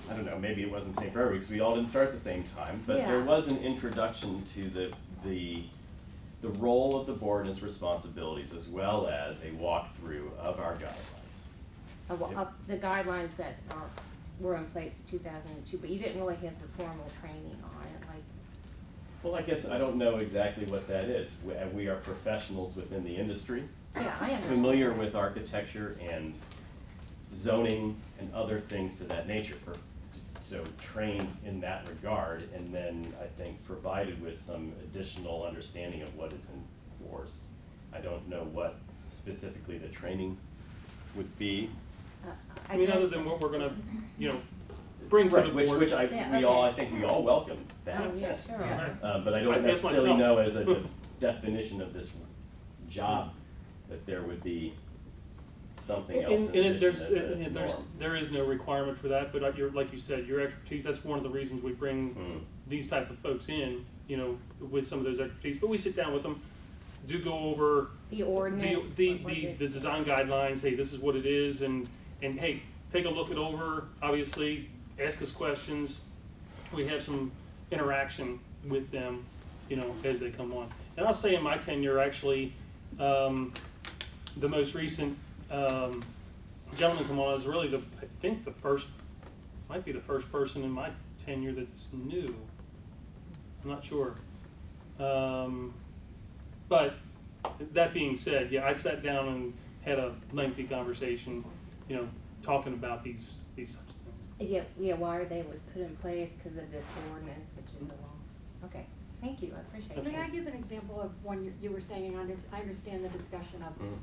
don't know, maybe it wasn't the same for everybody, because we all didn't start at the same time, but there Yeah. was an introduction to the role of the board and its responsibilities, as well as a walkthrough of our guidelines. Yep. The guidelines that were in place in 2002, but you didn't really have the formal training on it, like. Well, I guess I don't know exactly what that is. We are professionals within the industry, Yeah, I understand. familiar with architecture and zoning and other things to that nature. So trained in that regard, and then I think provided with some additional understanding of what is enforced. I don't know what specifically the training would be. I mean, guess other than what we're gonna, you know, bring to the Right, board. which Yeah, I okay. think we all welcome that. Oh, yeah, sure. But I I don't guess necessarily myself. know as a definition of this job, that there would be something else in And addition as a norm. there is no requirement for that, but you're, like you said, your expertise, that's one of the reasons we bring Mm. these type of folks in, you know, with some of those expertise, but we sit down with them, do go over The ordinance. what the this- design guidelines, hey, this is what it is, and hey, take a look it over, obviously, ask us questions. We have some interaction with them, you know, as they come on. And I'll say in my tenure, actually, the most recent, gentleman come on is really I think might be the first person in my tenure that's new. I'm not sure. But that being said, yeah, I sat down and had a lengthy conversation, you know, talking about these types of things. Yeah, why they was put in place because of this ordinance, which is a law. Okay, thank you, I appreciate it. May I give an example of one you were saying, I understand the discussion of Mm.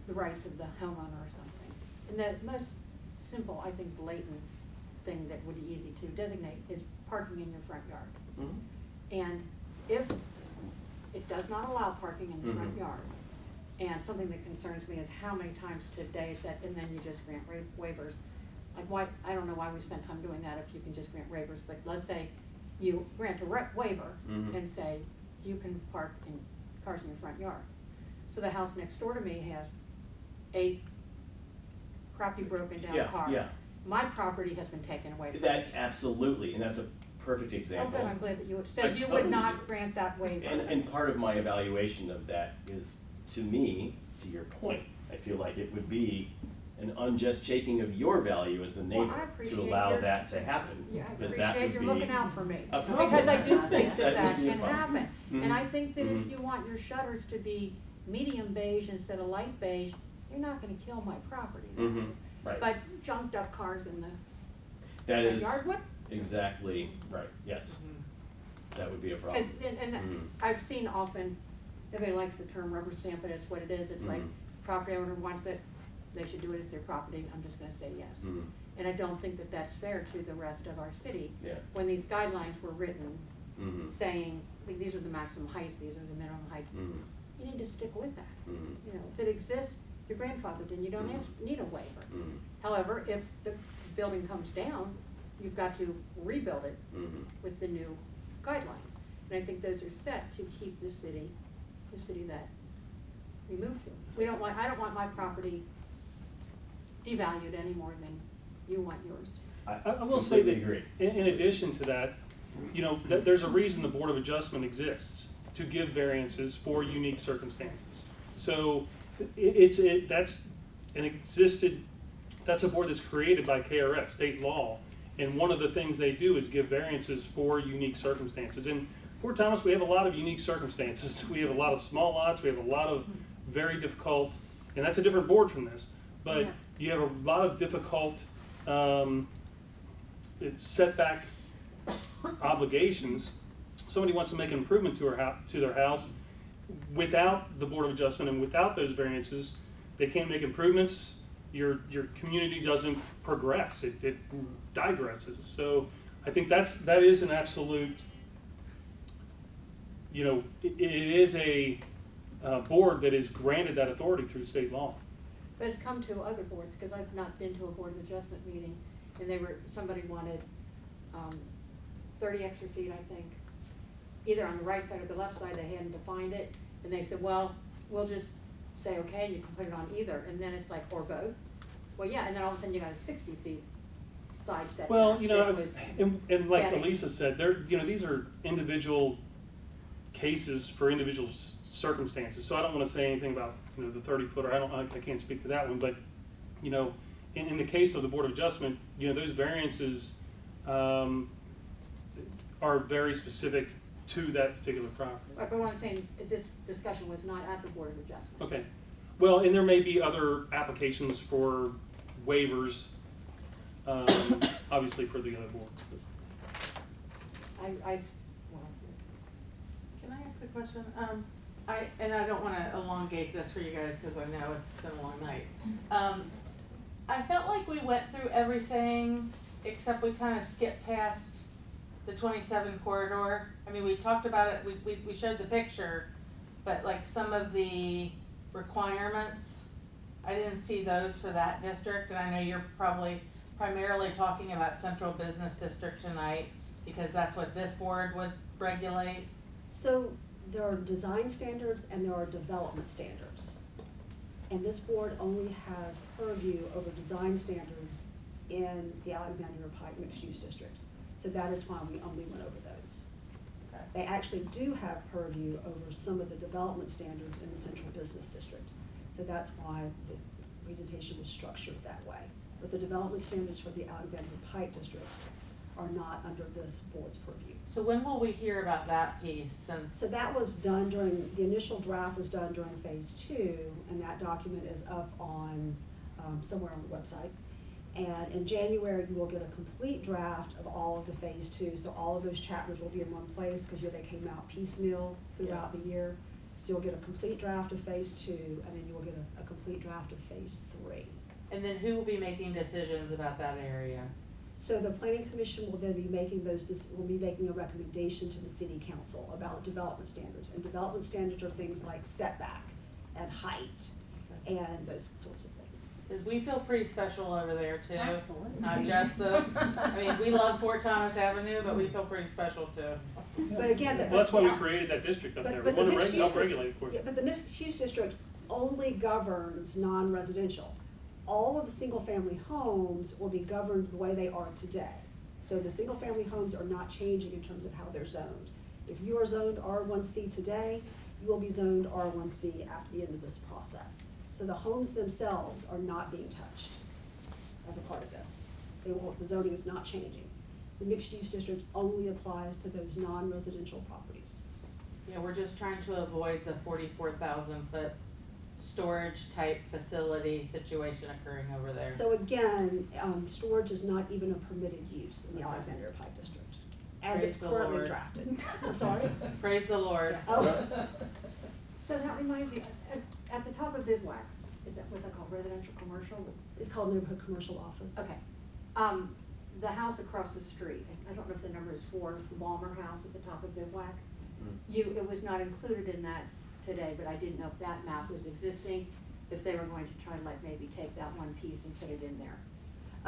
the rights of the homeowner or something. And the most simple, I think, blatant thing that would be easy to designate is parking in your front yard. Mhm. And if it does not allow parking in the front Mhm. yard, and something that concerns me is how many times today is that, and then you just grant waivers. Like why, I don't know why we spend time doing that if you can just grant waivers, but let's say you grant a waiver Mhm. and say you can park in cars in your front yard. So the house next door to me has 8 crappy broken down Yeah, cars. yeah. My property has been taken away from me. That, absolutely, and that's a perfect Oh, example. good, I'm glad that you would, so I you totally would not do. grant that waiver. And part of my evaluation of that is, to me, to your point, I feel like it would be an unjust shaking of your value as the Well, I neighbor appreciate to allow your- that to happen. Yeah, I because that appreciate would you're be looking out for me, a problem. because I do think that That that would be a can problem. happen. And Mhm. I think that if Mhm. you want your shutters to be medium beige instead of light beige, you're not gonna kill my property. Mhm, right. But junked up cars in the That is yard would, exactly right, yes. That would be a problem. because, and Mhm. I've seen often, everybody likes the term rubber stamp, but it's what it is, it's like, Mhm. property owner wants it, they should do it as their property, I'm just gonna say yes. Mhm. And I don't think that that's fair to the rest of our city. Yeah. When these guidelines were written, Mhm. saying, like, these are the maximum heights, these are the minimum heights, Mhm. you need to stick with that. Mhm. You know, if it exists, your grandfather did, you don't Mhm. need a waiver. Mhm. However, if the building comes down, you've got to rebuild it Mhm. with the new guidelines. And I think those are set to keep the city that we move to. I don't want my property devalued any more than you want yours. I will say that, Completely agree. in addition to that, you know, there's a reason the Board of Adjustment exists, to give variances for unique circumstances. So, that's a board that's created by KRS, state law, and one of the things they do is give variances for unique circumstances. In Fort Thomas, we have a lot of unique circumstances. We have a lot of small lots, we have a lot of very difficult, and that's a different board from this, but Yeah. you have a lot of difficult, setback obligations. Somebody wants to make an improvement to their house without the Board of Adjustment and without those variances, they can't make improvements. Your community doesn't progress, it digresses. So I think that is an absolute, you know, it is a board that is granted that authority through state law. But it's come to other boards, because I've not been to a Board of Adjustment meeting, and somebody wanted 30 extra feet, I think, either on the right side or the left side, they hadn't defined it, and they said, well, we'll just say, okay, you can put it on either, and then it's like, or both. Well, yeah, and then all of a sudden you got a 60 feet side setback. Well, you know, It was and like getting- Elisa said, these are individual cases for individual circumstances. So I don't want to say anything about, you know, the 30-footer. I can't speak to that one. But, you know, in the case of the Board of Adjustment, you know, those variances are very specific to that particular property. But what I'm saying, this discussion was not at the Board of Adjustment. Okay. Well, and there may be other applications for waivers obviously for the other boards. Well, Can I ask a question? I don't wanna elongate this for you guys, cause I know it's been a long night. I felt like we went through everything, except we kinda skipped past the 27 corridor. I mean, we talked about it, we showed the picture, but like some of the requirements, I didn't see those for that district, and I know you're probably primarily talking about Central Business District tonight, because that's what this board would regulate. So there are design standards and there are development standards. And this board only has purview over design standards in the Alexandria Pike mixed use district. So that is why we only went over those. Okay. They actually do have purview over some of the development standards in the Central Business District. So that's why the presentation was structured that way. But the development standards for the Alexandria Pike district are not under this board's purview. So when will we hear about that piece, since? So that was done during, the initial draft was done during phase 2, and that document is up on, somewhere on the website. And in January, you will get a complete draft of all of the phase 2, so all of those chapters will be in one place, because they came out piecemeal throughout the year. So you'll get a complete draft of phase 2, and then you will get a complete draft of phase 3. And then who will be making decisions about that area? So the planning commission will then be making will be making a recommendation to the city council about development standards. And development standards are things like setback and height and those sorts of things. Because we feel pretty special over there too. Absolutely. Not just I mean, we love Fort Thomas Avenue, but we feel pretty special too. But again, Well, that's why we created that district up there. We want to help regulate, of course. Yeah, but the mixed use district only governs non-residential. All of the single-family homes will be governed the way they are today. So the single-family homes are not changing in terms of how they're zoned. If you are zoned R1C today, you will be zoned R1C after the end of this process. So the homes themselves are not being touched as a part of this. The zoning is not changing. The mixed-use district only applies to those non-residential properties. Yeah, we're just trying to avoid the 44,000 foot storage type facility situation occurring over there. So again, storage is not even a permitted use in the Alexandria Pike District, as Praise it's the currently Lord. drafted. I'm sorry? Praise the Lord. Oh, So that reminds me, at the top of Bivouac, what's that called, residential, commercial? it's called neighborhood commercial office. Okay. The house across the street, I don't know if the number is 4, it's the Balmer House at the top of Bivouac. It was not included in that today, but I didn't know if that map was existing, if they were going to try to like maybe take that one piece and put it in there.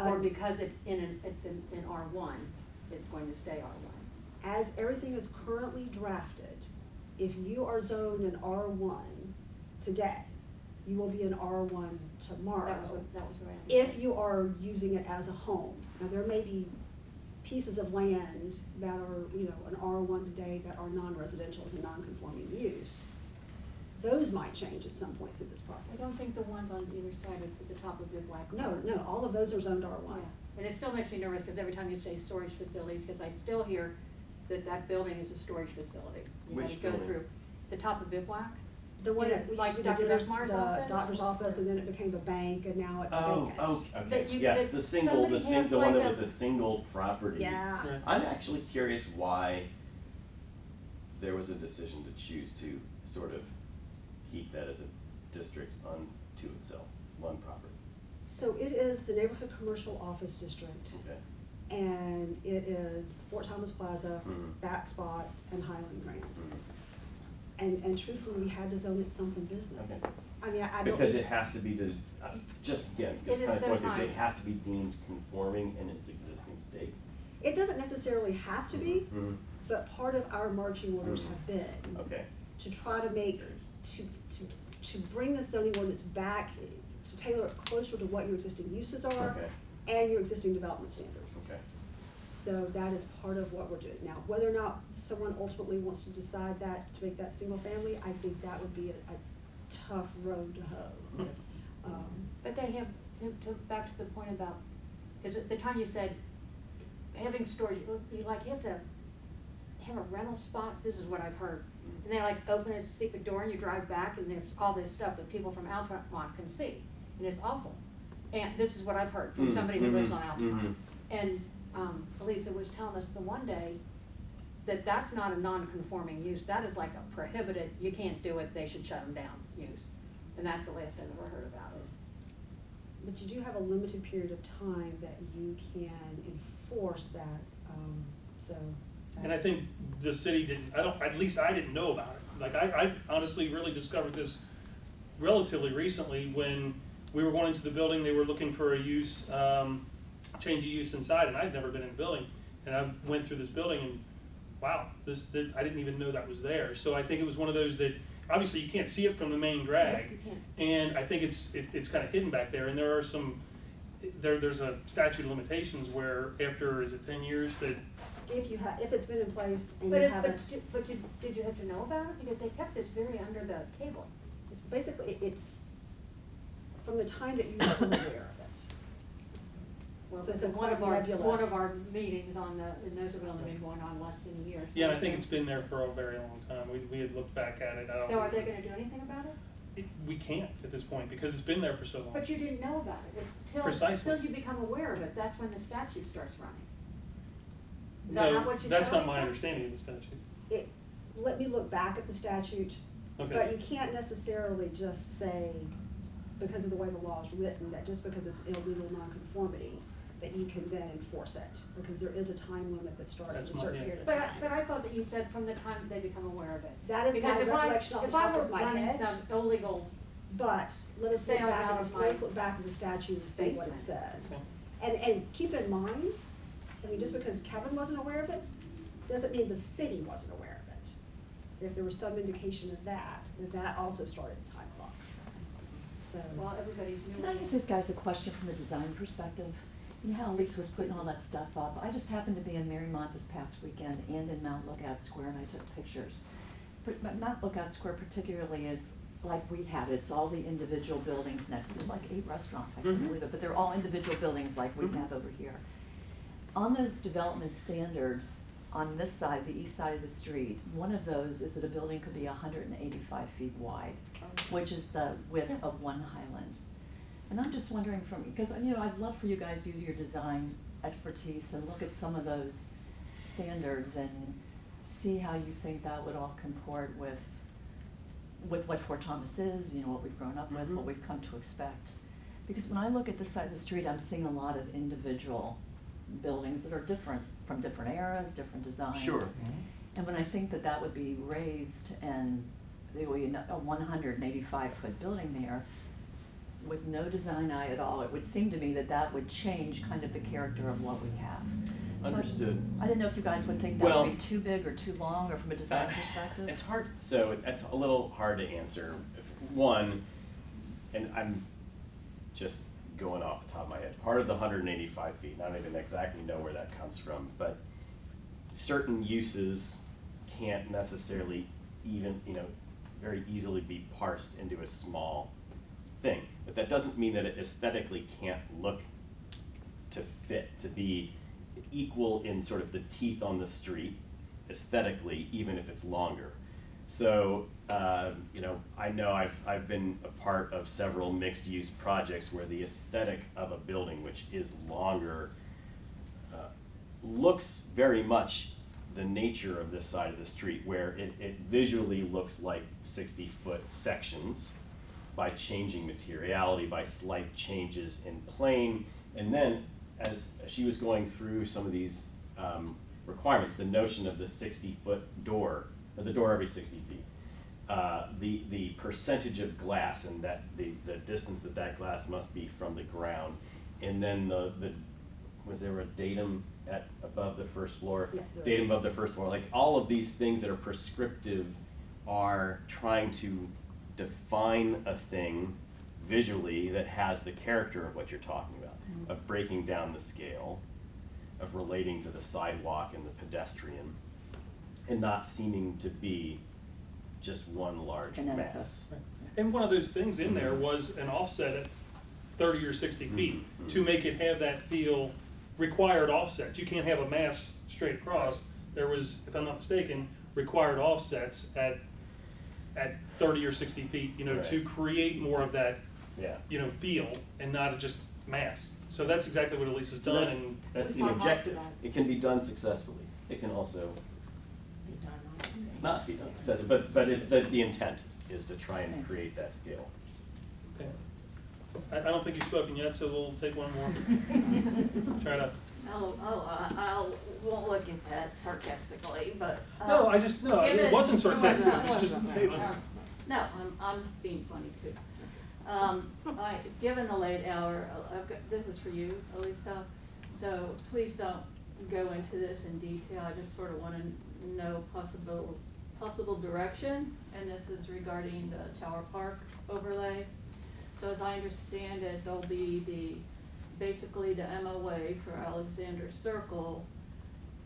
Or because it's in R1, it's going to stay R1. As everything is currently drafted, if you are zoned in R1 today, you will be in R1 tomorrow. That was what I If you are using it as a home. Now, there may be pieces of land that are, an R1 today that are non-residential as a non-conforming use. Those might change at some point through this process. I don't think the ones on either side of the top of Bivouac. No, all of those are zoned R1. Yeah. And it still makes me nervous, because every time you say storage facilities, because I still hear that building is a storage facility. You Which gotta go building? through the top of Bivouac. The one Yeah, that, like the Dr. doctor's Desmar's office? office, and then it became a bank, and now it's Oh, vacant. okay, That you- yes, that the single, somebody has the one like that was a- the single property. Yeah. Right. I'm actually curious why there was a decision to choose to sort of keep that as a district unto itself, one property. So it is the neighborhood commercial office district, Okay. and it is Fort Thomas Plaza, Mhm. Bat Spot, and Highland Grand. Mhm. And truthfully, we had to zone it something business. Okay. I mean, I don't. Because it has to be, just again, It just is kind of so point, high. it has to be deemed conforming in its existing state. It doesn't necessarily have to be, Mhm. but part of our marching orders Mhm. have been Okay. to try to make, to bring the zoning ordinance back, to tailor it closer to what your existing uses are Okay. and your existing development standards. Okay. So that is part of what we're doing. Now, whether or not someone ultimately wants to decide that, to make that single family, I think that would be a tough road to hoe. But they have, back to the point about, because at the time you said, having storage, you have to have a rental spot, this is what I've heard. And they open a secret door and you drive back and there's all this stuff that people from Altamont can see, and it's awful. and this is what I've heard from Mm, somebody who lives mhm, on Altamont. mhm. And, Elisa was telling us the one day that that's not a non-conforming use, that is like a prohibited, you can't do it, they should shut them down use. And that's the last I've ever heard about it. But you do have a limited period of time that you can enforce that, so. And I think the city didn't, at least I didn't know about it. Like, I honestly really discovered this relatively recently when we were going into the building, they were looking for a use, change of use inside, and I'd never been in the building. And I went through this building and, wow, I didn't even know that was there. So I think it was one of those that, obviously you can't see it from the main drag. You can't. And I think it's kind of hidden back there, and there are some, there's a statute of limitations where after, is it 10 years that, If it's been in place and But you if, haven't, did you have to know about it? Because they kept this very under the table. it's basically, it's from the time that you become aware of it. Well, So it's because a one of quite our, nebulous. one of our meetings on the, and those have only been going on less than a year. So yeah, and I think it's been there for a very long time. We had looked back at it. I don't So are they think- gonna do anything about it? We can't at this point because it's been there for so long. But you didn't know about it. Precisely. Until you become aware of it, that's when the statute starts running. Is that No, not what you said? that's not my Lisa? understanding of the statute. Let me look back at the statute, Okay. but you can't necessarily just say, because of the way the law is written, that just because it's illegal nonconformity, that you can then enforce it, because there is a time limit that starts at That's a my- certain yeah. period of But time. I thought that you said from the time that they become aware of it. That is my Because recollection off the if I top were of my running head. some illegal, But let us look Sales back out at of this, my let's look back at the statute and see what it basement. says. And keep in mind, I mean, just because Kevin wasn't aware of it, doesn't mean the city wasn't aware of it. If there was some indication of that, that also started the time clock. So, well, everybody's new. Can I ask these guys a question from a design perspective? You know how Lisa was putting all that stuff up? I just happened to be in Marymount this past weekend and in Mount Lookout Square, and I took pictures. But Mount Lookout Square particularly is like we had it. It's all the individual buildings next. There's like 8 restaurants, I can't Mhm. believe it, but they're all individual buildings like we Mhm. have over here. On those development standards, on this side, the east side of the street, one of those is that a building could be 185 feet wide, which is the width of one Highland. And I'm just wondering because, you know, I'd love for you guys to use your design expertise and look at some of those standards and see how you think that would all comport with what Fort Thomas is, you know, what we've grown up with, what Mhm. we've come to expect. Because when I look at this side of the street, I'm seeing a lot of individual buildings that are different, from different eras, different designs. Sure. And when I think that that would be raised and there would be a 185-foot building there with no design eye at all, it would seem to me that that would change kind of the character of what we have. So Understood. I didn't know if you guys would think that Well, would be too big or too long, or from a design perspective. It's hard, so that's a little hard to answer. One, and I'm just going off the top of my head, part of the 185 feet, and I don't even exactly know where that comes from, but certain uses can't necessarily even, very easily be parsed into a small thing. But that doesn't mean that it aesthetically can't look to fit, to be equal in sort of the teeth on the street aesthetically, even if it's longer. So, I know I've been a part of several mixed-use projects where the aesthetic of a building, which is longer, looks very much the nature of this side of the street, where it visually looks like 60-foot sections by changing materiality, by slight changes in plane, and then as she was going through some of these requirements, the notion of the 60-foot door, or the door every 60 feet, the percentage of glass and that the distance that glass must be from the ground, and then was there a datum above the first floor? Yeah, there Datum is. above the first floor, like all of these things that are prescriptive are trying to define a thing visually that has the character of what you're talking about, of breaking down the scale, of relating to the sidewalk and the pedestrian, and not seeming to be just one large An mass. edifice. And one of those things in there was an offset at 30 or 60 feet Mhm. to make it have that feel required offset. You can't have a mass straight across. There was, if I'm not mistaken, required offsets at 30 or 60 feet, to Right. create more of that, Yeah. feel and not just mass. So that's exactly what Elisa's So done, that's, and that's We the fought hard for objective. that. It can be done successfully. It can also Be done on it. not be done successfully, but it's the intent is to try and create that scale. okay. I don't think you've spoken yet, so we'll take one more. Try to, won't look at that sarcastically, but. no, it given- wasn't sarcastic, No, it was just, hey, let's, No, I'm being funny too. Given the late hour, this is for you, Elisa, so please don't go into this in detail. I just sort of want to know possible direction, and this is regarding the Tower Park overlay. So as I understand it, there'll be basically the MOA for Alexander Circle,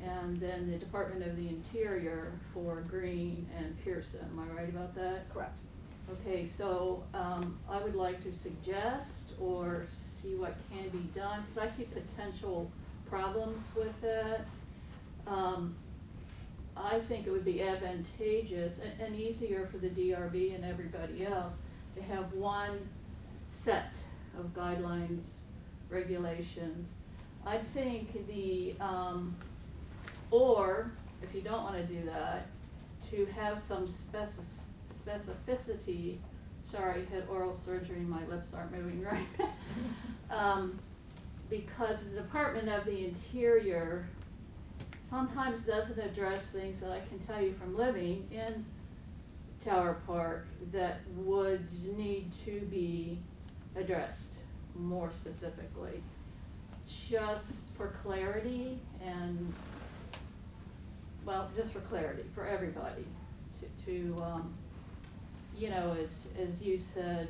and then the Department of the Interior for Green and Pearson. Am I right about that? Correct. Okay, so I would like to suggest or see what can be done, because I see potential problems with that. I think it would be advantageous and easier for the DRB and everybody else to have one set of guidelines, regulations. I think or if you don't wanna do that, to have some specificity, sorry, had oral surgery, my lips aren't moving right. Because the Department of the Interior sometimes doesn't address things that I can tell you from living in Tower Park that would need to be addressed more specifically. Just for clarity and, well, just for clarity, for everybody, to you know, as you said,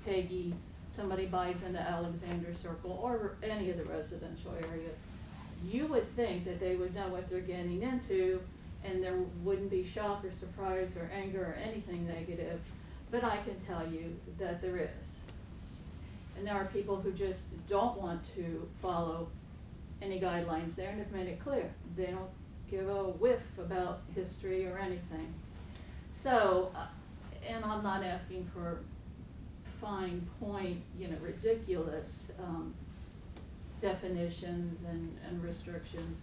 Peggy, somebody buys into Alexander Circle or any of the residential areas, you would think that they would know what they're getting into and there wouldn't be shock or surprise or anger or anything negative, but I can tell you that there is. And there are people who just don't want to follow any guidelines there and have made it clear. They don't give a whiff about history or anything. So, and I'm not asking for fine point, you know, ridiculous definitions and restrictions,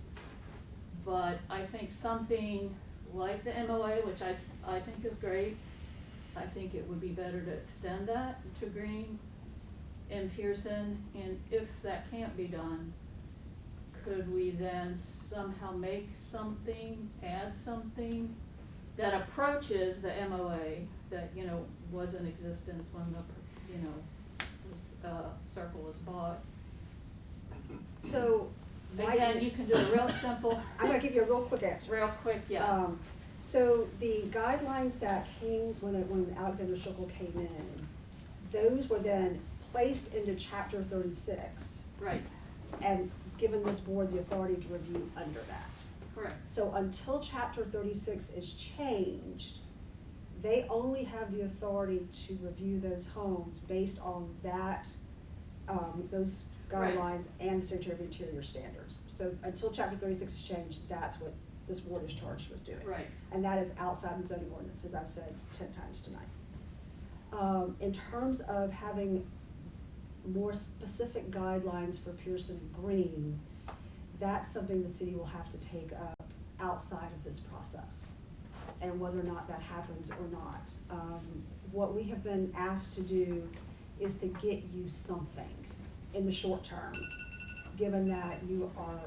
but I think something like the MOA, which I think is great, I think it would be better to extend that to Green and Pearson, and if that can't be done, could we then somehow make something, add something that approaches the MOA that, you know, was in existence when the, you know, circle was bought? So. Again, you can do a real simple. I'm gonna give you a real quick answer. Real quick, yeah. So the guidelines that came when Alexander Circle came in, those were then placed into chapter 36 Right, and given this board the authority to review under that. correct. So until chapter 36 is changed, they only have the authority to review those homes based on that, those Right. guidelines and the Secretary of Interior standards. So until chapter 36 is changed, that's what this board is charged with doing. Right. And that is outside the zoning ordinance, as I've said 10 times tonight. In terms of having more specific guidelines for Pearson and Green, that's something the city will have to take up outside of this process, and whether or not that happens or not. What we have been asked to do is to get you something in the short term, given that you are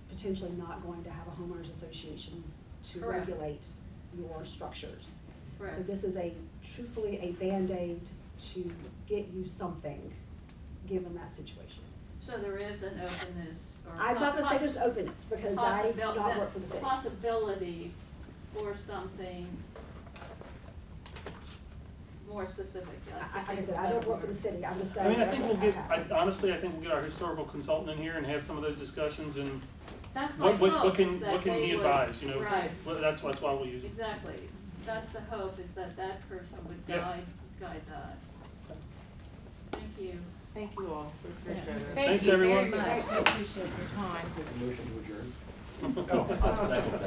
potentially not going to have a homeowners association to Correct. regulate your structures. Correct. So this is truthfully a Band-Aid to get you something, given that situation. So there is an openness or. I'm not gonna say there's openness, because I do not work for the city. Possibility for something more specific. Like I said, I don't work for the city, I'm just I saying. mean, I think we'll get, happen. honestly, I think we'll get our historical consultant in here and have some of those discussions and That's my what hope, can, is that what can they he would- advise, you know? Right, Well, that's why we'll use it. exactly. That's the hope, is that that person would Yeah. guide that. Thank you. Thank you all, we appreciate it. Thanks, everyone. Thank you very much, I appreciate your time. Motion to adjourn. Oh, I'll second that.